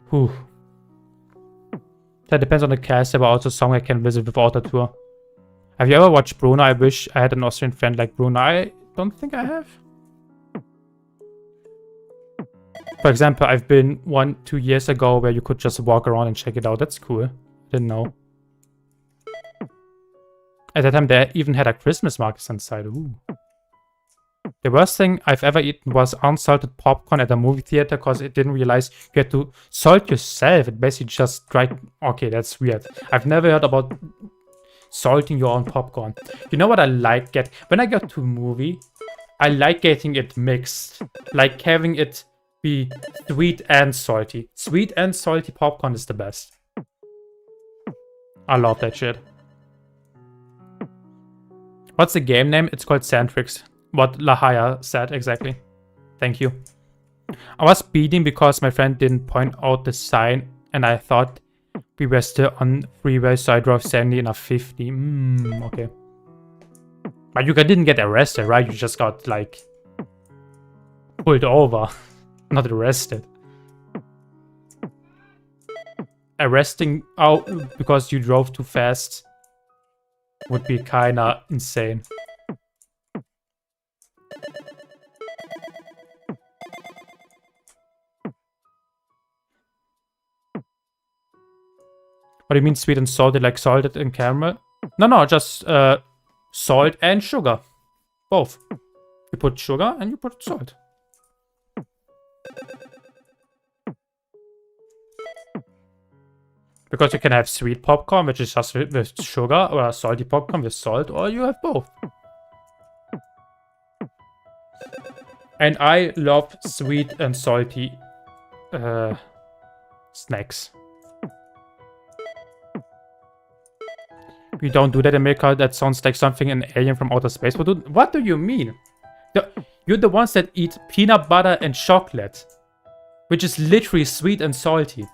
Whew. That depends on the cast, but also song I can visit without a tour. Have you ever watched Bruno? I wish I had an Austrian friend like Bruno. I don't think I have. For example, I've been 1-2 years ago where you could just walk around and check it out. That's cool. Didn't know. At that time, they even had a Christmas market inside. Ooh. The worst thing I've ever eaten was unsalted popcorn at a movie theater because it didn't realize you had to salt yourself. It basically just dried. Okay, that's weird. I've never heard about salting your own popcorn. You know what I like when I go to a movie? I like getting it mixed. Like having it be sweet and salty. Sweet and salty popcorn is the best. I love that shit. What's the game name? It's called Sandtrix. What Lahaya said exactly. Thank you. I was speeding because my friend didn't point out the sign and I thought we were still on freeway, so I drove 70 in a 50. Okay. But you didn't get arrested, right? You just got like pulled over. Not arrested. Arresting out because you drove too fast would be kinda insane. What do you mean sweet and salty? Like salted and caramel? No, just salt and sugar. Both. You put sugar and you put salt. Because you can have sweet popcorn, which is just with sugar, or salty popcorn with salt, or you have both. And I love sweet and salty snacks. We don't do that in America. That sounds like something an alien from outer space would do. What do you mean? You're the ones that eat peanut butter and chocolate, which is literally sweet and salty.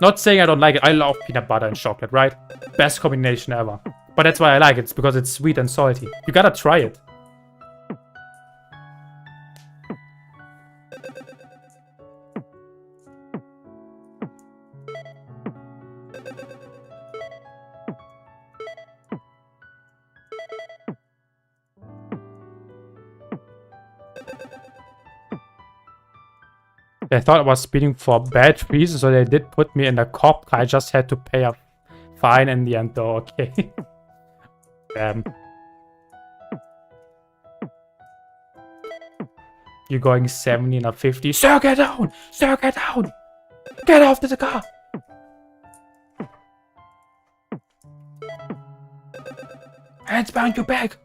Not saying I don't like it. I love peanut butter and chocolate, right? Best combination ever. But that's why I like it. It's because it's sweet and salty. You gotta try it. They thought I was speeding for bad reasons, so they did put me in the cop car. I just had to pay a fine in the end, though. Okay. Damn. You're going 70 and a 50. Sir, get down! Sir, get down! Get off the car! Hands behind your back!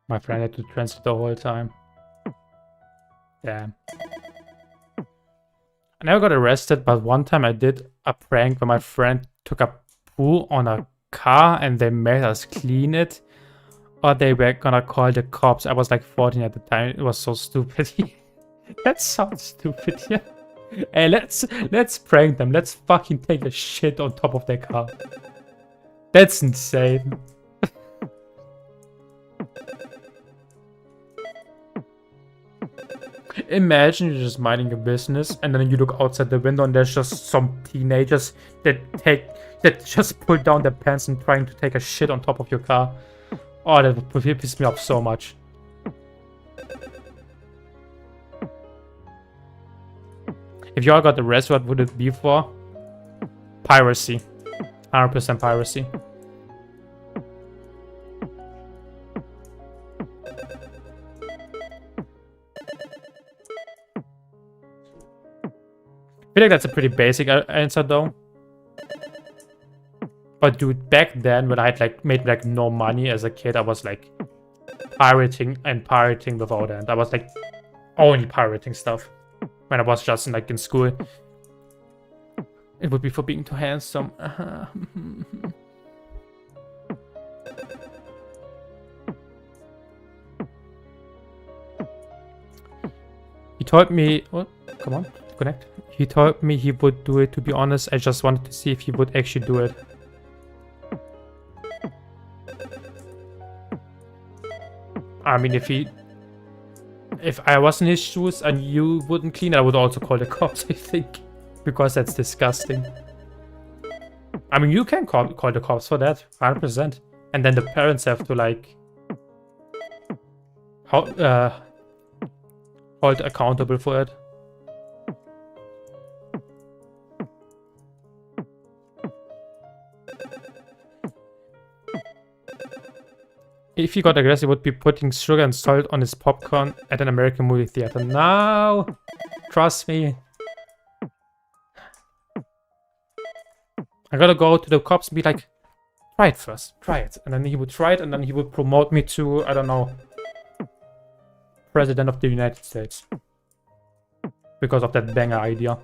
My friend had to translate the whole time. Damn. I never got arrested, but one time I did a prank where my friend took a poo on a car and they made us clean it. Or they were gonna call the cops. I was like 14 at the time. It was so stupid. That sounds stupid, yeah. Hey, let's prank them. Let's fucking take a shit on top of their car. That's insane. Imagine you're just minding your business and then you look outside the window and there's just some teenagers that just pull down their pants and trying to take a shit on top of your car. Oh, that would piss me off so much. If you all got arrested, what would it be for? Piracy. 100% piracy. I feel like that's a pretty basic answer though. But dude, back then when I had like made like no money as a kid, I was like pirating without end. I was like only pirating stuff when I was just like in school. It would be for being too handsome. He told me, oh, come on, connect. He told me he would do it. To be honest, I just wanted to see if he would actually do it. I mean, if I was in his shoes and you wouldn't clean it, I would also call the cops, I think. Because that's disgusting. I mean, you can call the cops for that, 100%. And then the parents have to, like, hold accountable for it. If he got aggressive, would be putting sugar and salt on his popcorn at an American movie theater. No! Trust me. I gotta go to the cops and be like, try it first, try it. And then he would try it, and then he would promote me to, I don't know, President of the United States. Because of that banger idea.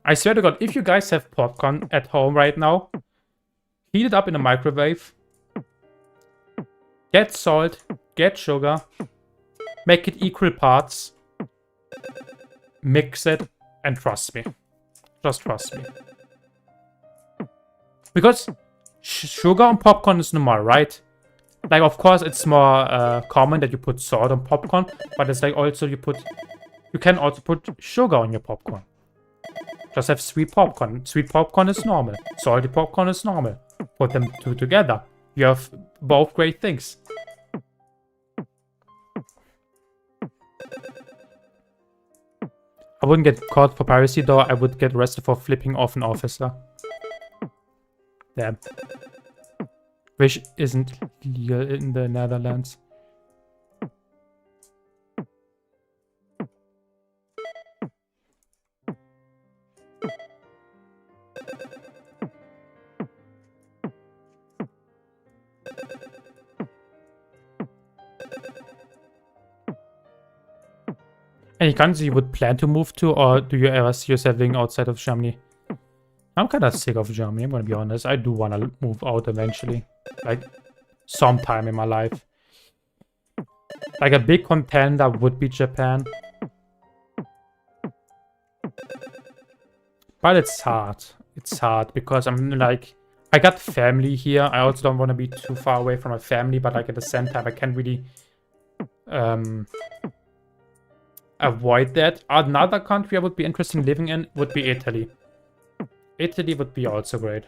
I swear to God, if you guys have popcorn at home right now, heat it up in a microwave, get salt, get sugar, make it equal parts, mix it, and trust me. Just trust me. Because sugar on popcorn is normal, right? Like, of course, it's more common that you put salt on popcorn, but it's like also you can also put sugar on your popcorn. Just have sweet popcorn. Sweet popcorn is normal. Salty popcorn is normal. Put them two together. You have both great things. I wouldn't get caught for piracy though. I would get arrested for flipping off an officer. Damn. Which isn't legal in the Netherlands. Any countries you would plan to move to, or do you ever see yourself living outside of Germany? I'm kind of sick of Germany, I'm gonna be honest. I do want to move out eventually. Like, sometime in my life. Like, a big contender would be Japan. But it's hard. It's hard because I'm like... I got family here. I also don't want to be too far away from my family, but like at the same time, I can't really... avoid that. Another country I would be interested in living in would be Italy. Italy would be also great.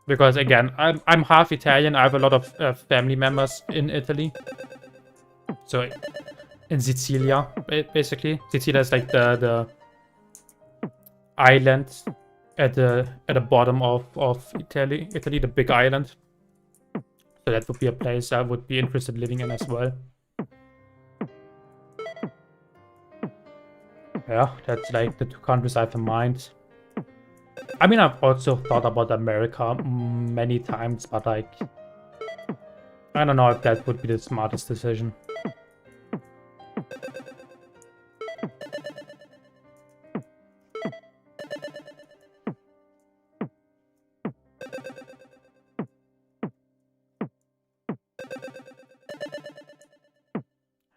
Because again, I'm half Italian. I have a lot of family members in Italy. So in Sicilia, basically. Sicilia is like the island at the bottom of Italy, the big island. So that would be a place I would be interested in living in as well. Yeah, that's like the two countries I have in mind. I mean, I've also thought about America many times, but like, I don't know if that would be the smartest decision.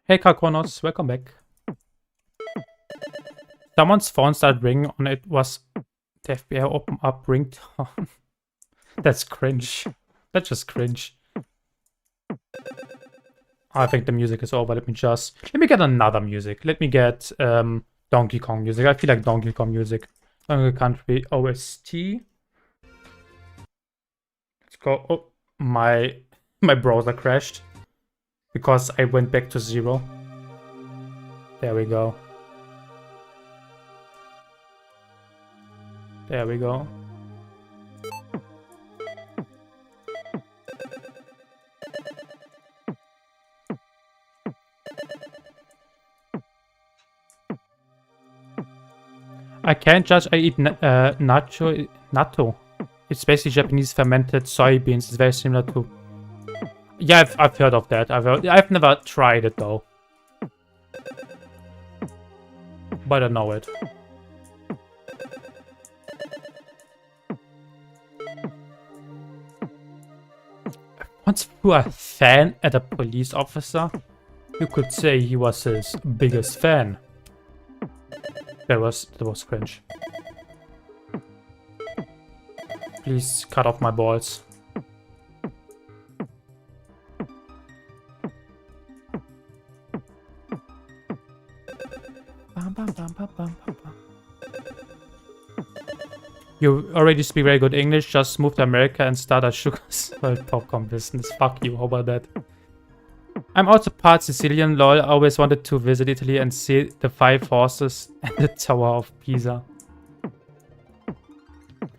Hey Kakonos, welcome back. Someone's phone started ringing on it was the FBI open up ringtone. That's cringe. That's just cringe. I think the music is over. Let me get another music. Let me get Donkey Kong music. I feel like Donkey Kong music. Donkey Country OST. Let's go. Oh, my browser crashed. Because I went back to 0. There we go. There we go. I can't judge. I eat natto. It's basically Japanese fermented soybeans. It's very similar to... Yeah, I've heard of that. I've never tried it though. But I know it. Once threw a fan at a police officer. You could say he was his biggest fan. That was cringe. Please cut off my balls. You already speak very good English, just move to America and start a sugar salt popcorn business. Fuck you, how about that? I'm also part Sicilian, lol. I always wanted to visit Italy and see the 5 horses and the Tower of Pisa.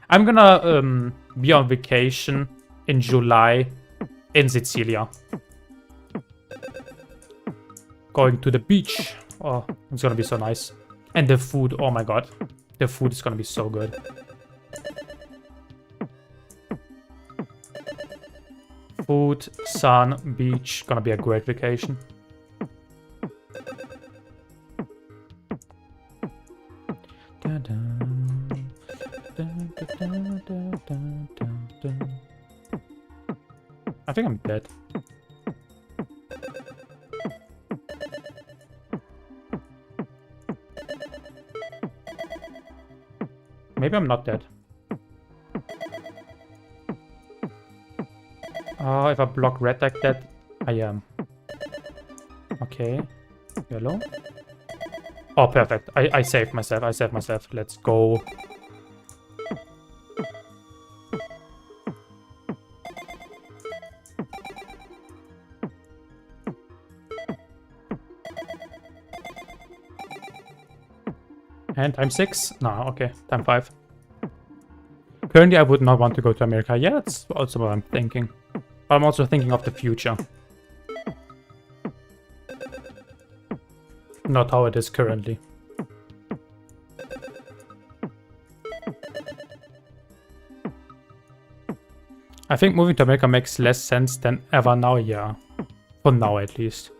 I'm gonna be on vacation in July in Sicilia. Going to the beach. Oh, it's gonna be so nice. And the food, oh my god. The food is gonna be so good. Food, sun, beach, gonna be a great vacation. I think I'm dead. Maybe I'm not dead. Oh, if I block red like that, I am. Okay. Yellow. Oh, perfect. I saved myself. I saved myself. Let's go. And time 6? No, okay. Time 5. Currently, I would not want to go to America. Yeah, that's also what I'm thinking. But I'm also thinking of the future. Not how it is currently. I think moving to America makes less sense than ever now, yeah. For now, at least.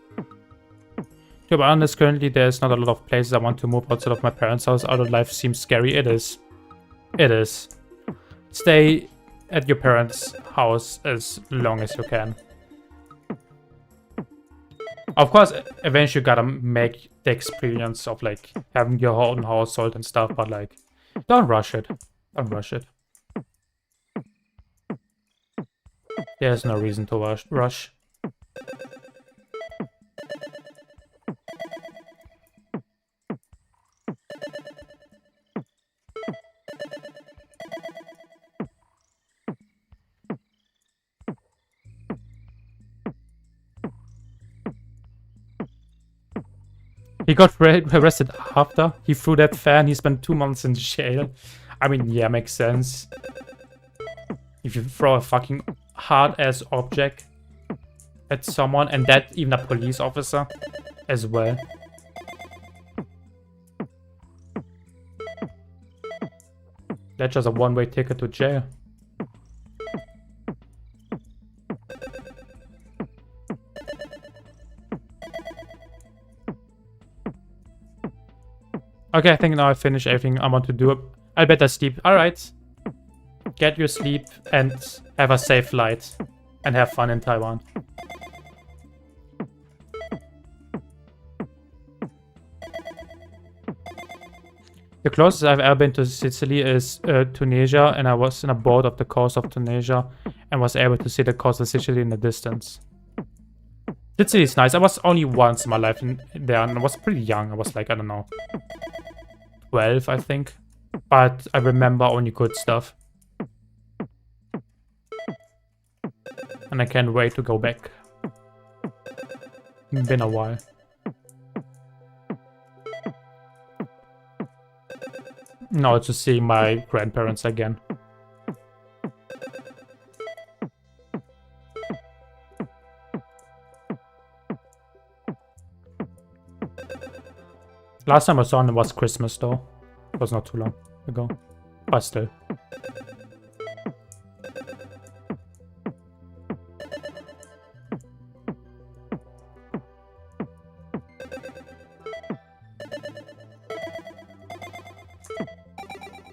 To be honest, currently there's not a lot of places I want to move outside of my parents' house. Adult life seems scary. It is. It is. Stay at your parents' house as long as you can. Of course, eventually you gotta make the experience of like having your own household and stuff, but like, don't rush it. Don't rush it. There's no reason to rush. He got arrested after he threw that fan. He spent 2 months in jail. I mean, yeah, makes sense. If you throw a fucking hard-ass object at someone, and that even a police officer as well. That's just a one-way ticket to jail. Okay, I think now I finished everything I want to do. I better sleep. Alright. Get your sleep and have a safe flight. And have fun in Taiwan. The closest I've ever been to Sicily is Tunisia, and I was in a boat off the coast of Tunisia and was able to see the coast of Sicily in the distance. Sicily is nice. I was only once in my life there, and I was pretty young. I was like, I don't know, 12, I think. But I remember only good stuff. And I can't wait to go back. Been a while. No, to see my grandparents again. Last time I saw him was Christmas though. It was not too long ago. But still.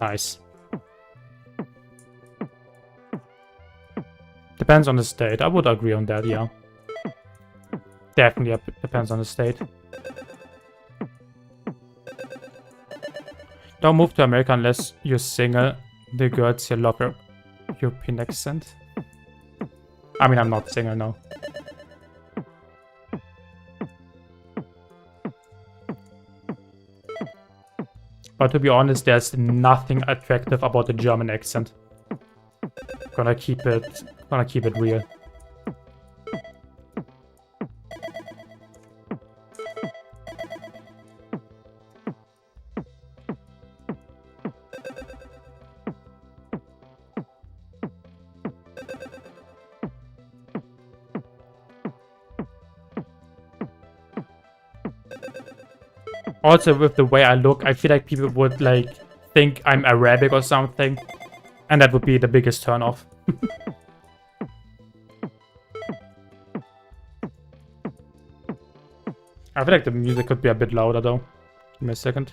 Nice. Depends on the state. I would agree on that, yeah. Definitely depends on the state. Don't move to America unless you're single. The girls here love your European accent. I mean, I'm not single now. But to be honest, there's nothing attractive about the German accent. Gonna keep it real. Also, with the way I look, I feel like people would, like, think I'm Arabic or something. And that would be the biggest turn-off. I feel like the music could be a bit louder, though. Give me a second.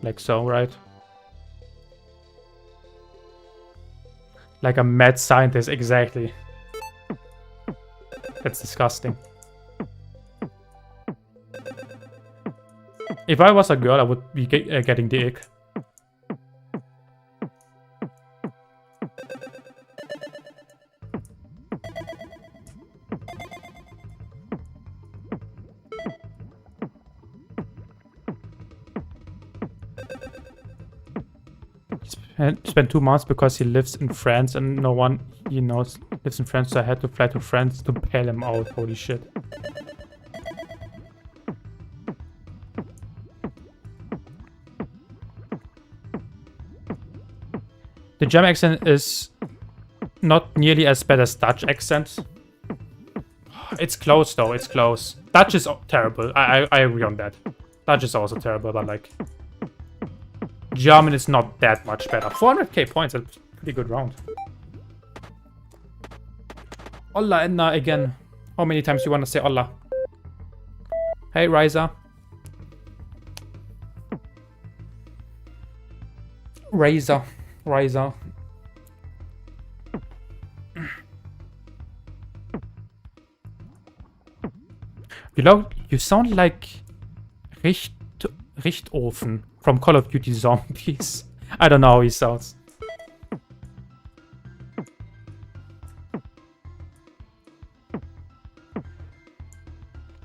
Like so, right? Like a mad scientist, exactly. That's disgusting. If I was a girl, I would be getting the ick. Spent 2 months because he lives in France and no one he knows lives in France, so I had to fly to France to bail him out. Holy shit. The German accent is not nearly as bad as Dutch accent. It's close though, it's close. Dutch is terrible, I agree on that. Dutch is also terrible, but like... German is not that much better. 400k points, that's a pretty good round. Hola, Edna, again. How many times do you want to say hola? Hey, Riza. Razor. Riser. You sound like Richtofen from Call of Duty Zombies. I don't know how he sounds.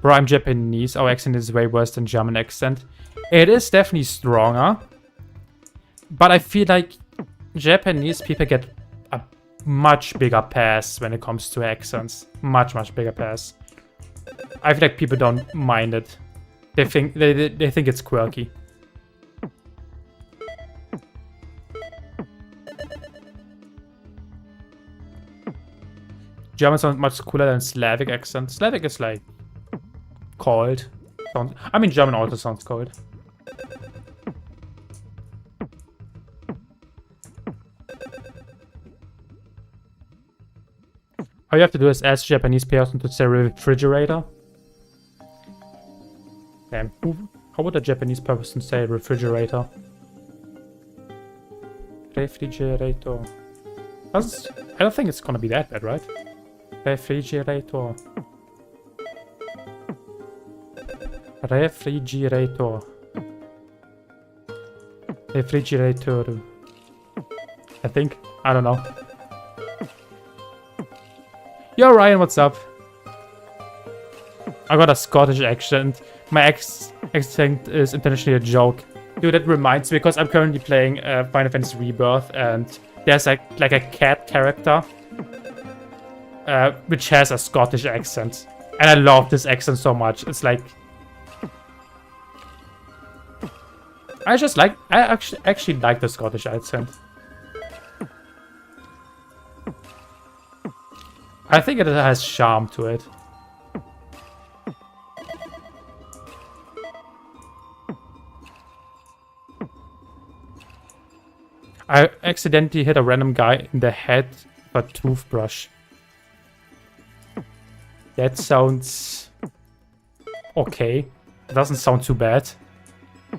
Bro, I'm Japanese. Our accent is way worse than German accent. It is definitely stronger. But I feel like Japanese people get a much bigger pass when it comes to accents. Much bigger pass. I feel like people don't mind it. They think it's quirky. German sounds much cooler than Slavic accent. Slavic is like cold. I mean, German also sounds cold. All you have to do is ask Japanese person to say refrigerator. Damn. How would a Japanese person say refrigerator? Refrigerator. I don't think it's gonna be that bad, right? Refrigerator. Refrigerator. Refrigerator. I think. I don't know. Yo, Ryan, what's up? I got a Scottish accent. My accent is intentionally a joke. Dude, that reminds me, because I'm currently playing Final Fantasy Rebirth, and there's like a cat character. which has a Scottish accent. And I love this accent so much. It's like... I actually like the Scottish accent. I think it has charm to it. I accidentally hit a random guy in the head with a toothbrush. That sounds okay. It doesn't sound too bad.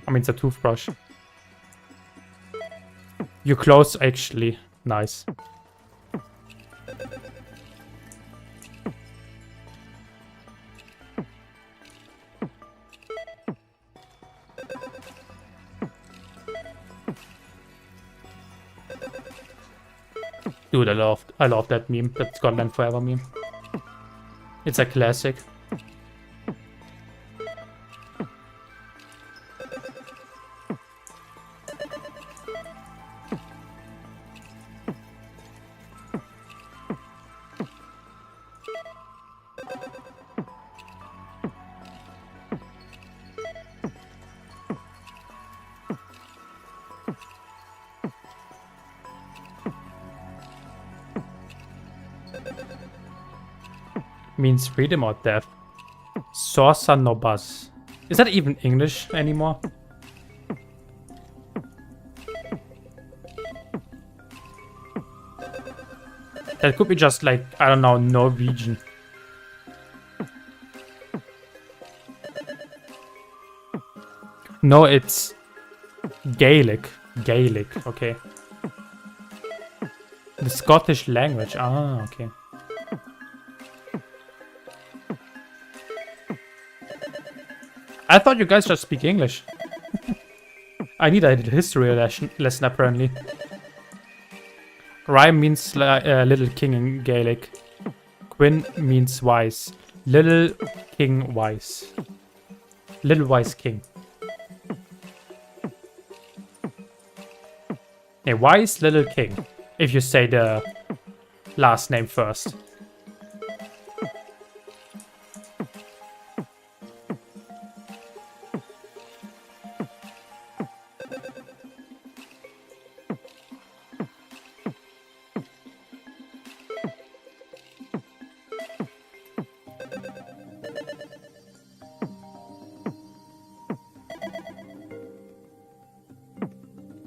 I mean, it's a toothbrush. You're close, actually. Nice. Dude, I love that meme. That Scotland Forever meme. It's a classic. Means freedom or death. Sorsa no bus. Is that even English anymore? That could be just like, I don't know, Norwegian. No, it's Gaelic. Gaelic, okay. The Scottish language. Ah, okay. I thought you guys just speak English. I need a history lesson apparently. Rhyme means little king in Gaelic. Quinn means wise. Little king wise. Little wise king. A wise little king. If you say the last name first.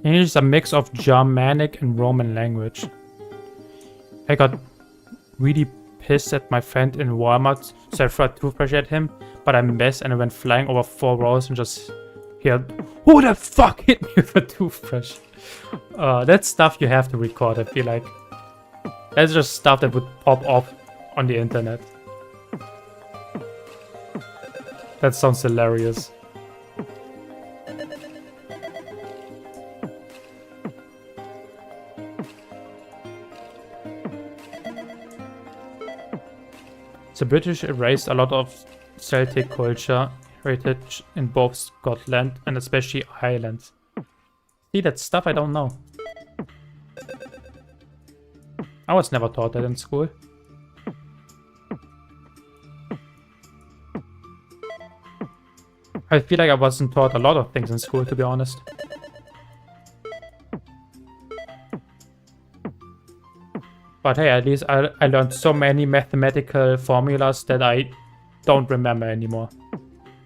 English is a mix of Germanic and Roman language. I got really pissed at my friend in Walmart, so I threw a toothbrush at him, but I missed and I went flying over 4 rows and just heard, who the fuck hit me with a toothbrush? That's stuff you have to record, I feel like. That's just stuff that would pop up on the internet. That sounds hilarious. The British erased a lot of Celtic culture heritage in both Scotland and especially Ireland. See, that's stuff I don't know. I was never taught that in school. I feel like I wasn't taught a lot of things in school, to be honest. But hey, at least I learned so many mathematical formulas that I don't remember anymore.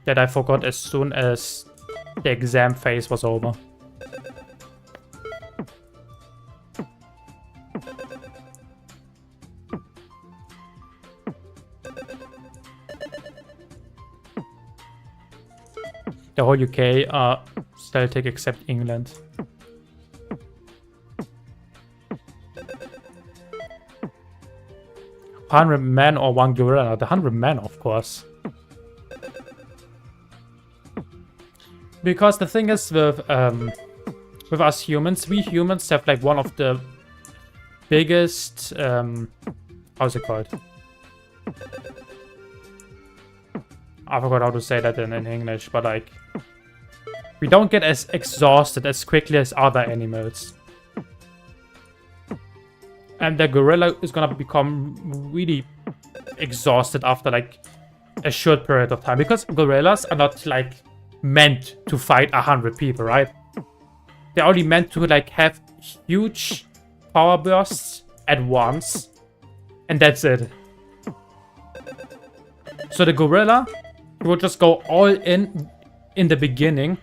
That I forgot as soon as the exam phase was over. The whole UK are Celtic except England. 100 men or 1 gorilla? The 100 men, of course. Because the thing is with us humans, we humans have like one of the biggest how's it called? I forgot how to say that in English, but like we don't get as exhausted as quickly as other animals. And the gorilla is gonna become really exhausted after like a short period of time, because gorillas are not like meant to fight 100 people, right? They're only meant to like have huge power bursts at once, and that's it. So the gorilla will just go all in the beginning,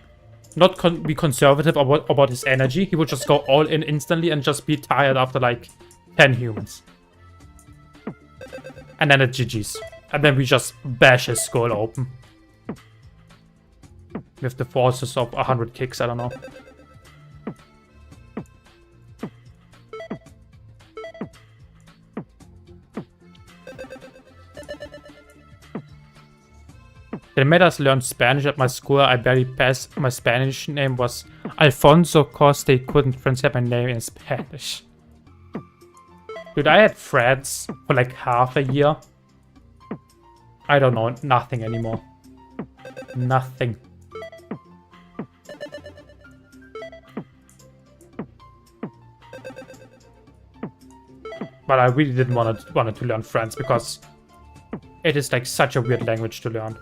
not be conservative about his energy. He will just go all in instantly and just be tired after like 10 humans. And then it GG's. And then we just bash his skull open. With the forces of 100 kicks, I don't know. They made us learn Spanish at my school. I barely passed. My Spanish name was Alfonso, cause they couldn't translate my name in Spanish. Dude, I had friends for like half a year. I don't know, nothing anymore. Nothing. But I really didn't want to learn French because it is like such a weird language to learn.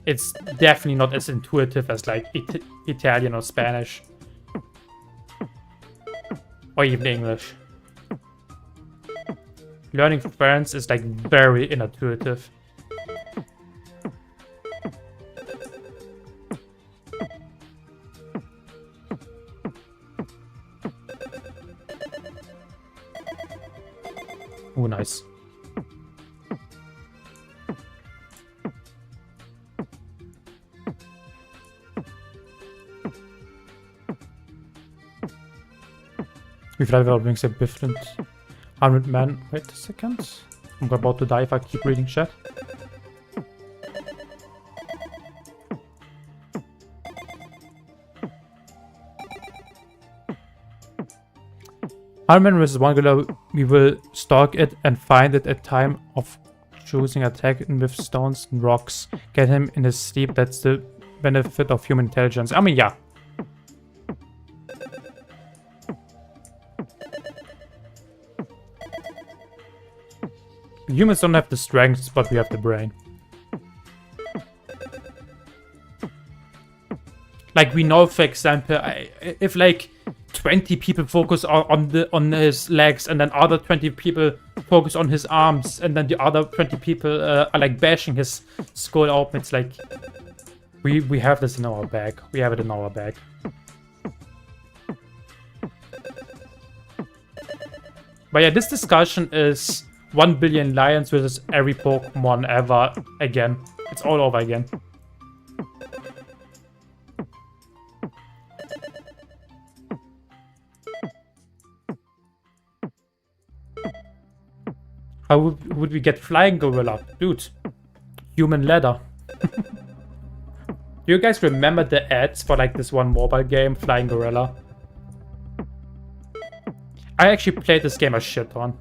It's definitely not as intuitive as like Italian or Spanish. Or even English. Learning French is like very intuitive. Oh, nice. Wie viel war übrigens der Biffland? 100 men. Wait a second. I'm about to die if I keep reading chat. Harman versus one gorilla, we will stalk it and find it at time of choosing, attack him with stones and rocks. Get him in his sleep, that's the benefit of human intelligence. I mean, yeah. Humans don't have the strength, but we have the brain. Like, we know, for example, if like 20 people focus on his legs, and then other 20 people focus on his arms, and then the other 20 people are like bashing his skull open, it's like we have this in our bag. We have it in our bag. But yeah, this discussion is 1 billion lions versus every Pokemon ever again. It's all over again. How would we get Flying Gorilla? Dude, human leather. Do you guys remember the ads for like this one mobile game, Flying Gorilla? I actually played this game a shit ton.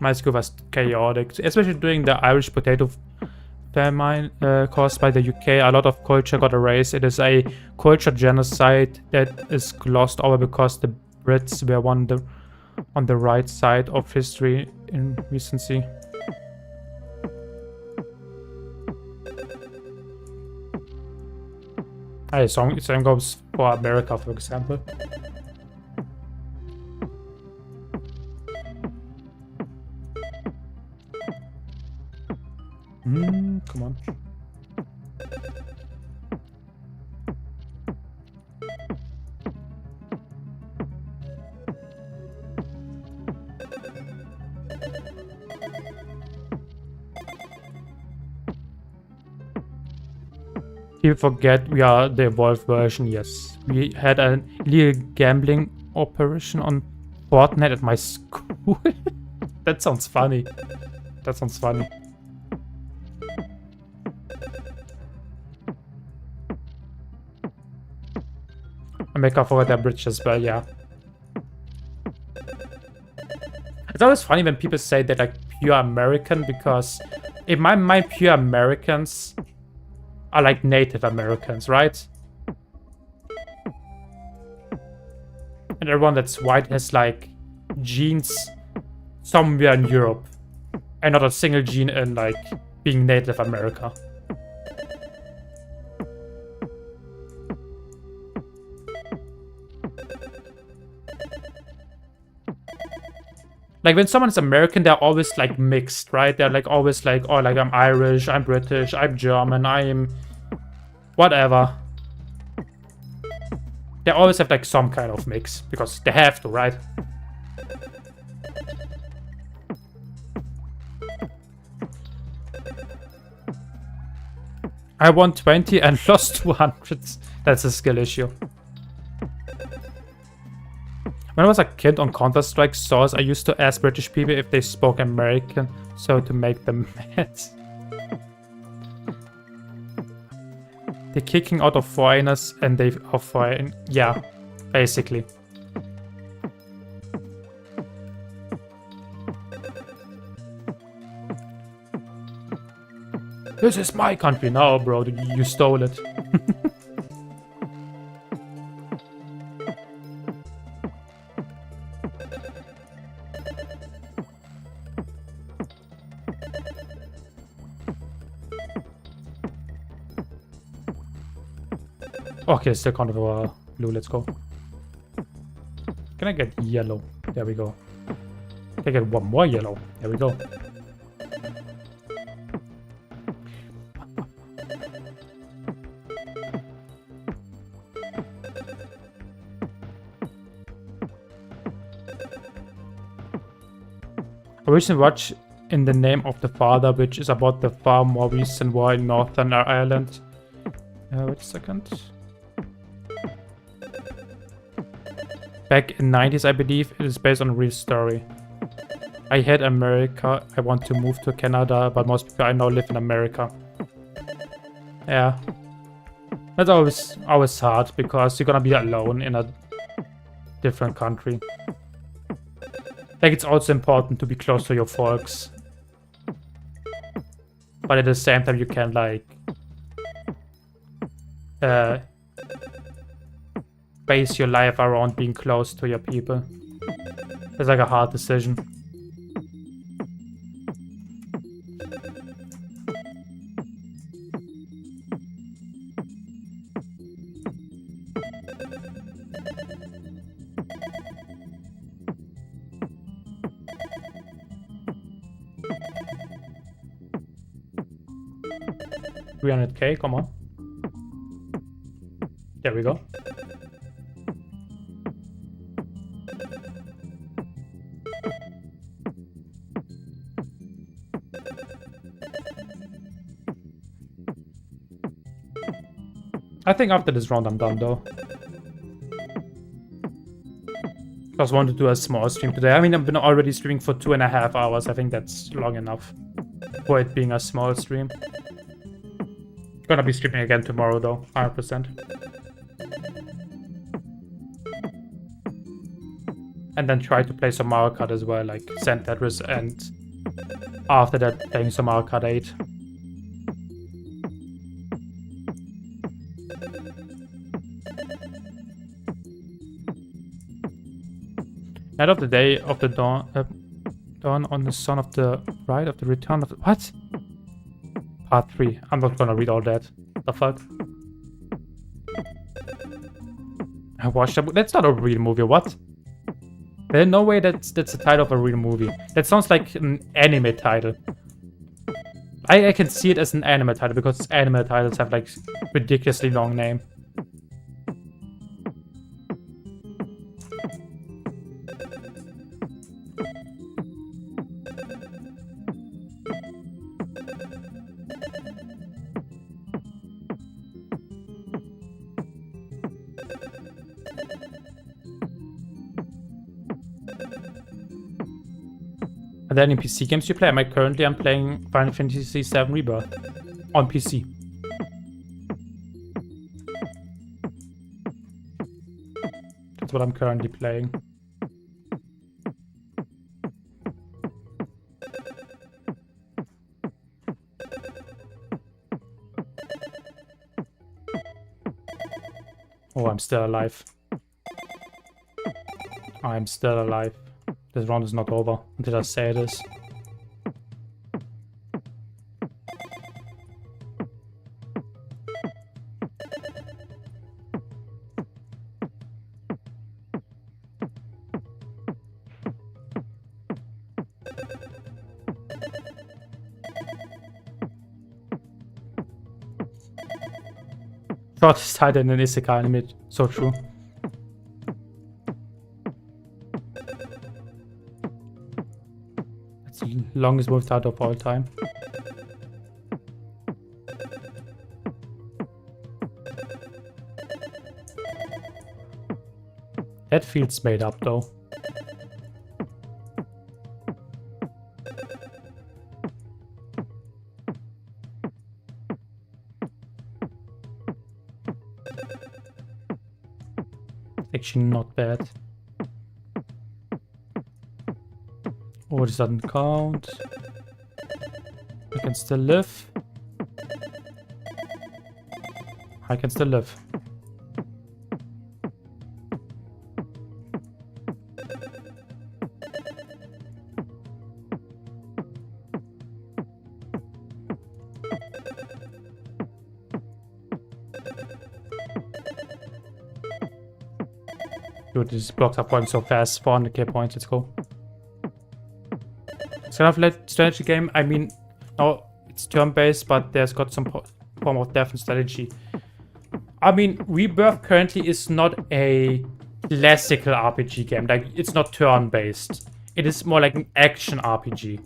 My school was chaotic, especially during the Irish potato famine caused by the UK. A lot of culture got erased. It is a culture genocide that is glossed over because the Brits were on the right side of history in recency. Hey, same goes for America, for example. Come on. People forget we are the evolved version, yes. We had an illegal gambling operation on Fortnite at my school. That sounds funny. That sounds funny. America forgot their bridge as well, yeah. It's always funny when people say they're like pure American, because in my mind, pure Americans are like Native Americans, right? And everyone that's white has like genes somewhere in Europe. And not a single gene in like being Native America. Like when someone is American, they're always like mixed, right? They're like always like, oh, like I'm Irish, I'm British, I'm German, I'm whatever. They always have like some kind of mix because they have to, right? I won 20 and lost 200. That's a skill issue. When I was a kid on Counter-Strike source, I used to ask British people if they spoke American, so to make them mad. They're kicking out of foreigners and they are foreign. Yeah, basically. This is my country. No, bro, you stole it. Okay, still kind of blue. Let's go. Can I get yellow? There we go. Can I get one more yellow? There we go. I recently watched In the Name of the Father, which is about the far more recent war in Northern Ireland. Wait a second. Back in 90s, I believe. It is based on a real story. I hate America. I want to move to Canada, but most people I know live in America. Yeah. That's always hard because you're gonna be alone in a different country. Like, it's also important to be close to your folks. But at the same time, you can, like, base your life around being close to your people. It's like a hard decision. $300K, come on. There we go. I think after this round I'm done though. Just want to do a small stream today. I mean, I've been already streaming for 2.5 hours. I think that's long enough for it being a small stream. Gonna be streaming again tomorrow though, 100%. And then try to play some Mario Kart as well, like Sandtris, and after that playing some Mario Kart 8. Night of the day of the dawn on the son of the right of the return of the... What? Part 3. I'm not gonna read all that. The fuck? I watched that. That's not a real movie. What? There's no way that's the title of a real movie. That sounds like an anime title. I can see it as an anime title because anime titles have like ridiculously long name. Are there any PC games you play? I'm playing Final Fantasy VII Rebirth on PC. That's what I'm currently playing. Oh, I'm still alive. I'm still alive. This round is not over until I say it is. Shortest title in an Isekai anime. So true. That's the longest movie title of all time. That feels made up though. Actually not bad. Oh, this doesn't count. I can still live. I can still live. Dude, these blocks are pointing so fast. 400k points, let's go. It's kind of like strategy game. I mean, no, it's turn-based, but there's got some form of different strategy. I mean, Rebirth currently is not a classical RPG game. Like, it's not turn-based. It is more like an action RPG.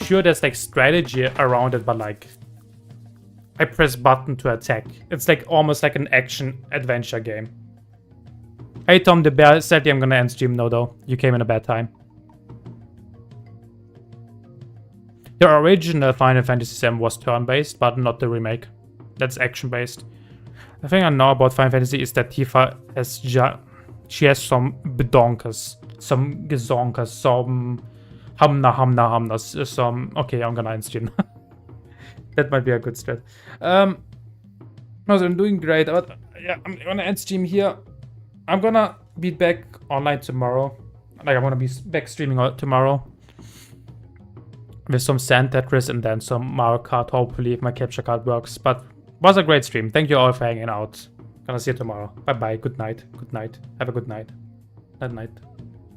Sure, there's like strategy around it, but like, I press button to attack. It's like almost like an action adventure game. Hey Tom the Bear, sadly I'm gonna end stream now though. You came in a bad time. The original Final Fantasy VII was turn-based, but not the remake. That's action-based. The thing I know about Final Fantasy is that Tifa has she has some bedonkers, some gesonkers, some hamnas, some... Okay, I'm gonna end stream. That might be a good strat. Also, I'm doing great, but yeah, I'm gonna end stream here. I'm gonna be back online tomorrow. Like, I'm gonna be back streaming tomorrow. With some Sandtris and then some Mario Kart, hopefully, if my capture card works. But it was a great stream. Thank you all for hanging out. Gonna see you tomorrow. Bye bye. Good night. Good night. Have a good night. Good night.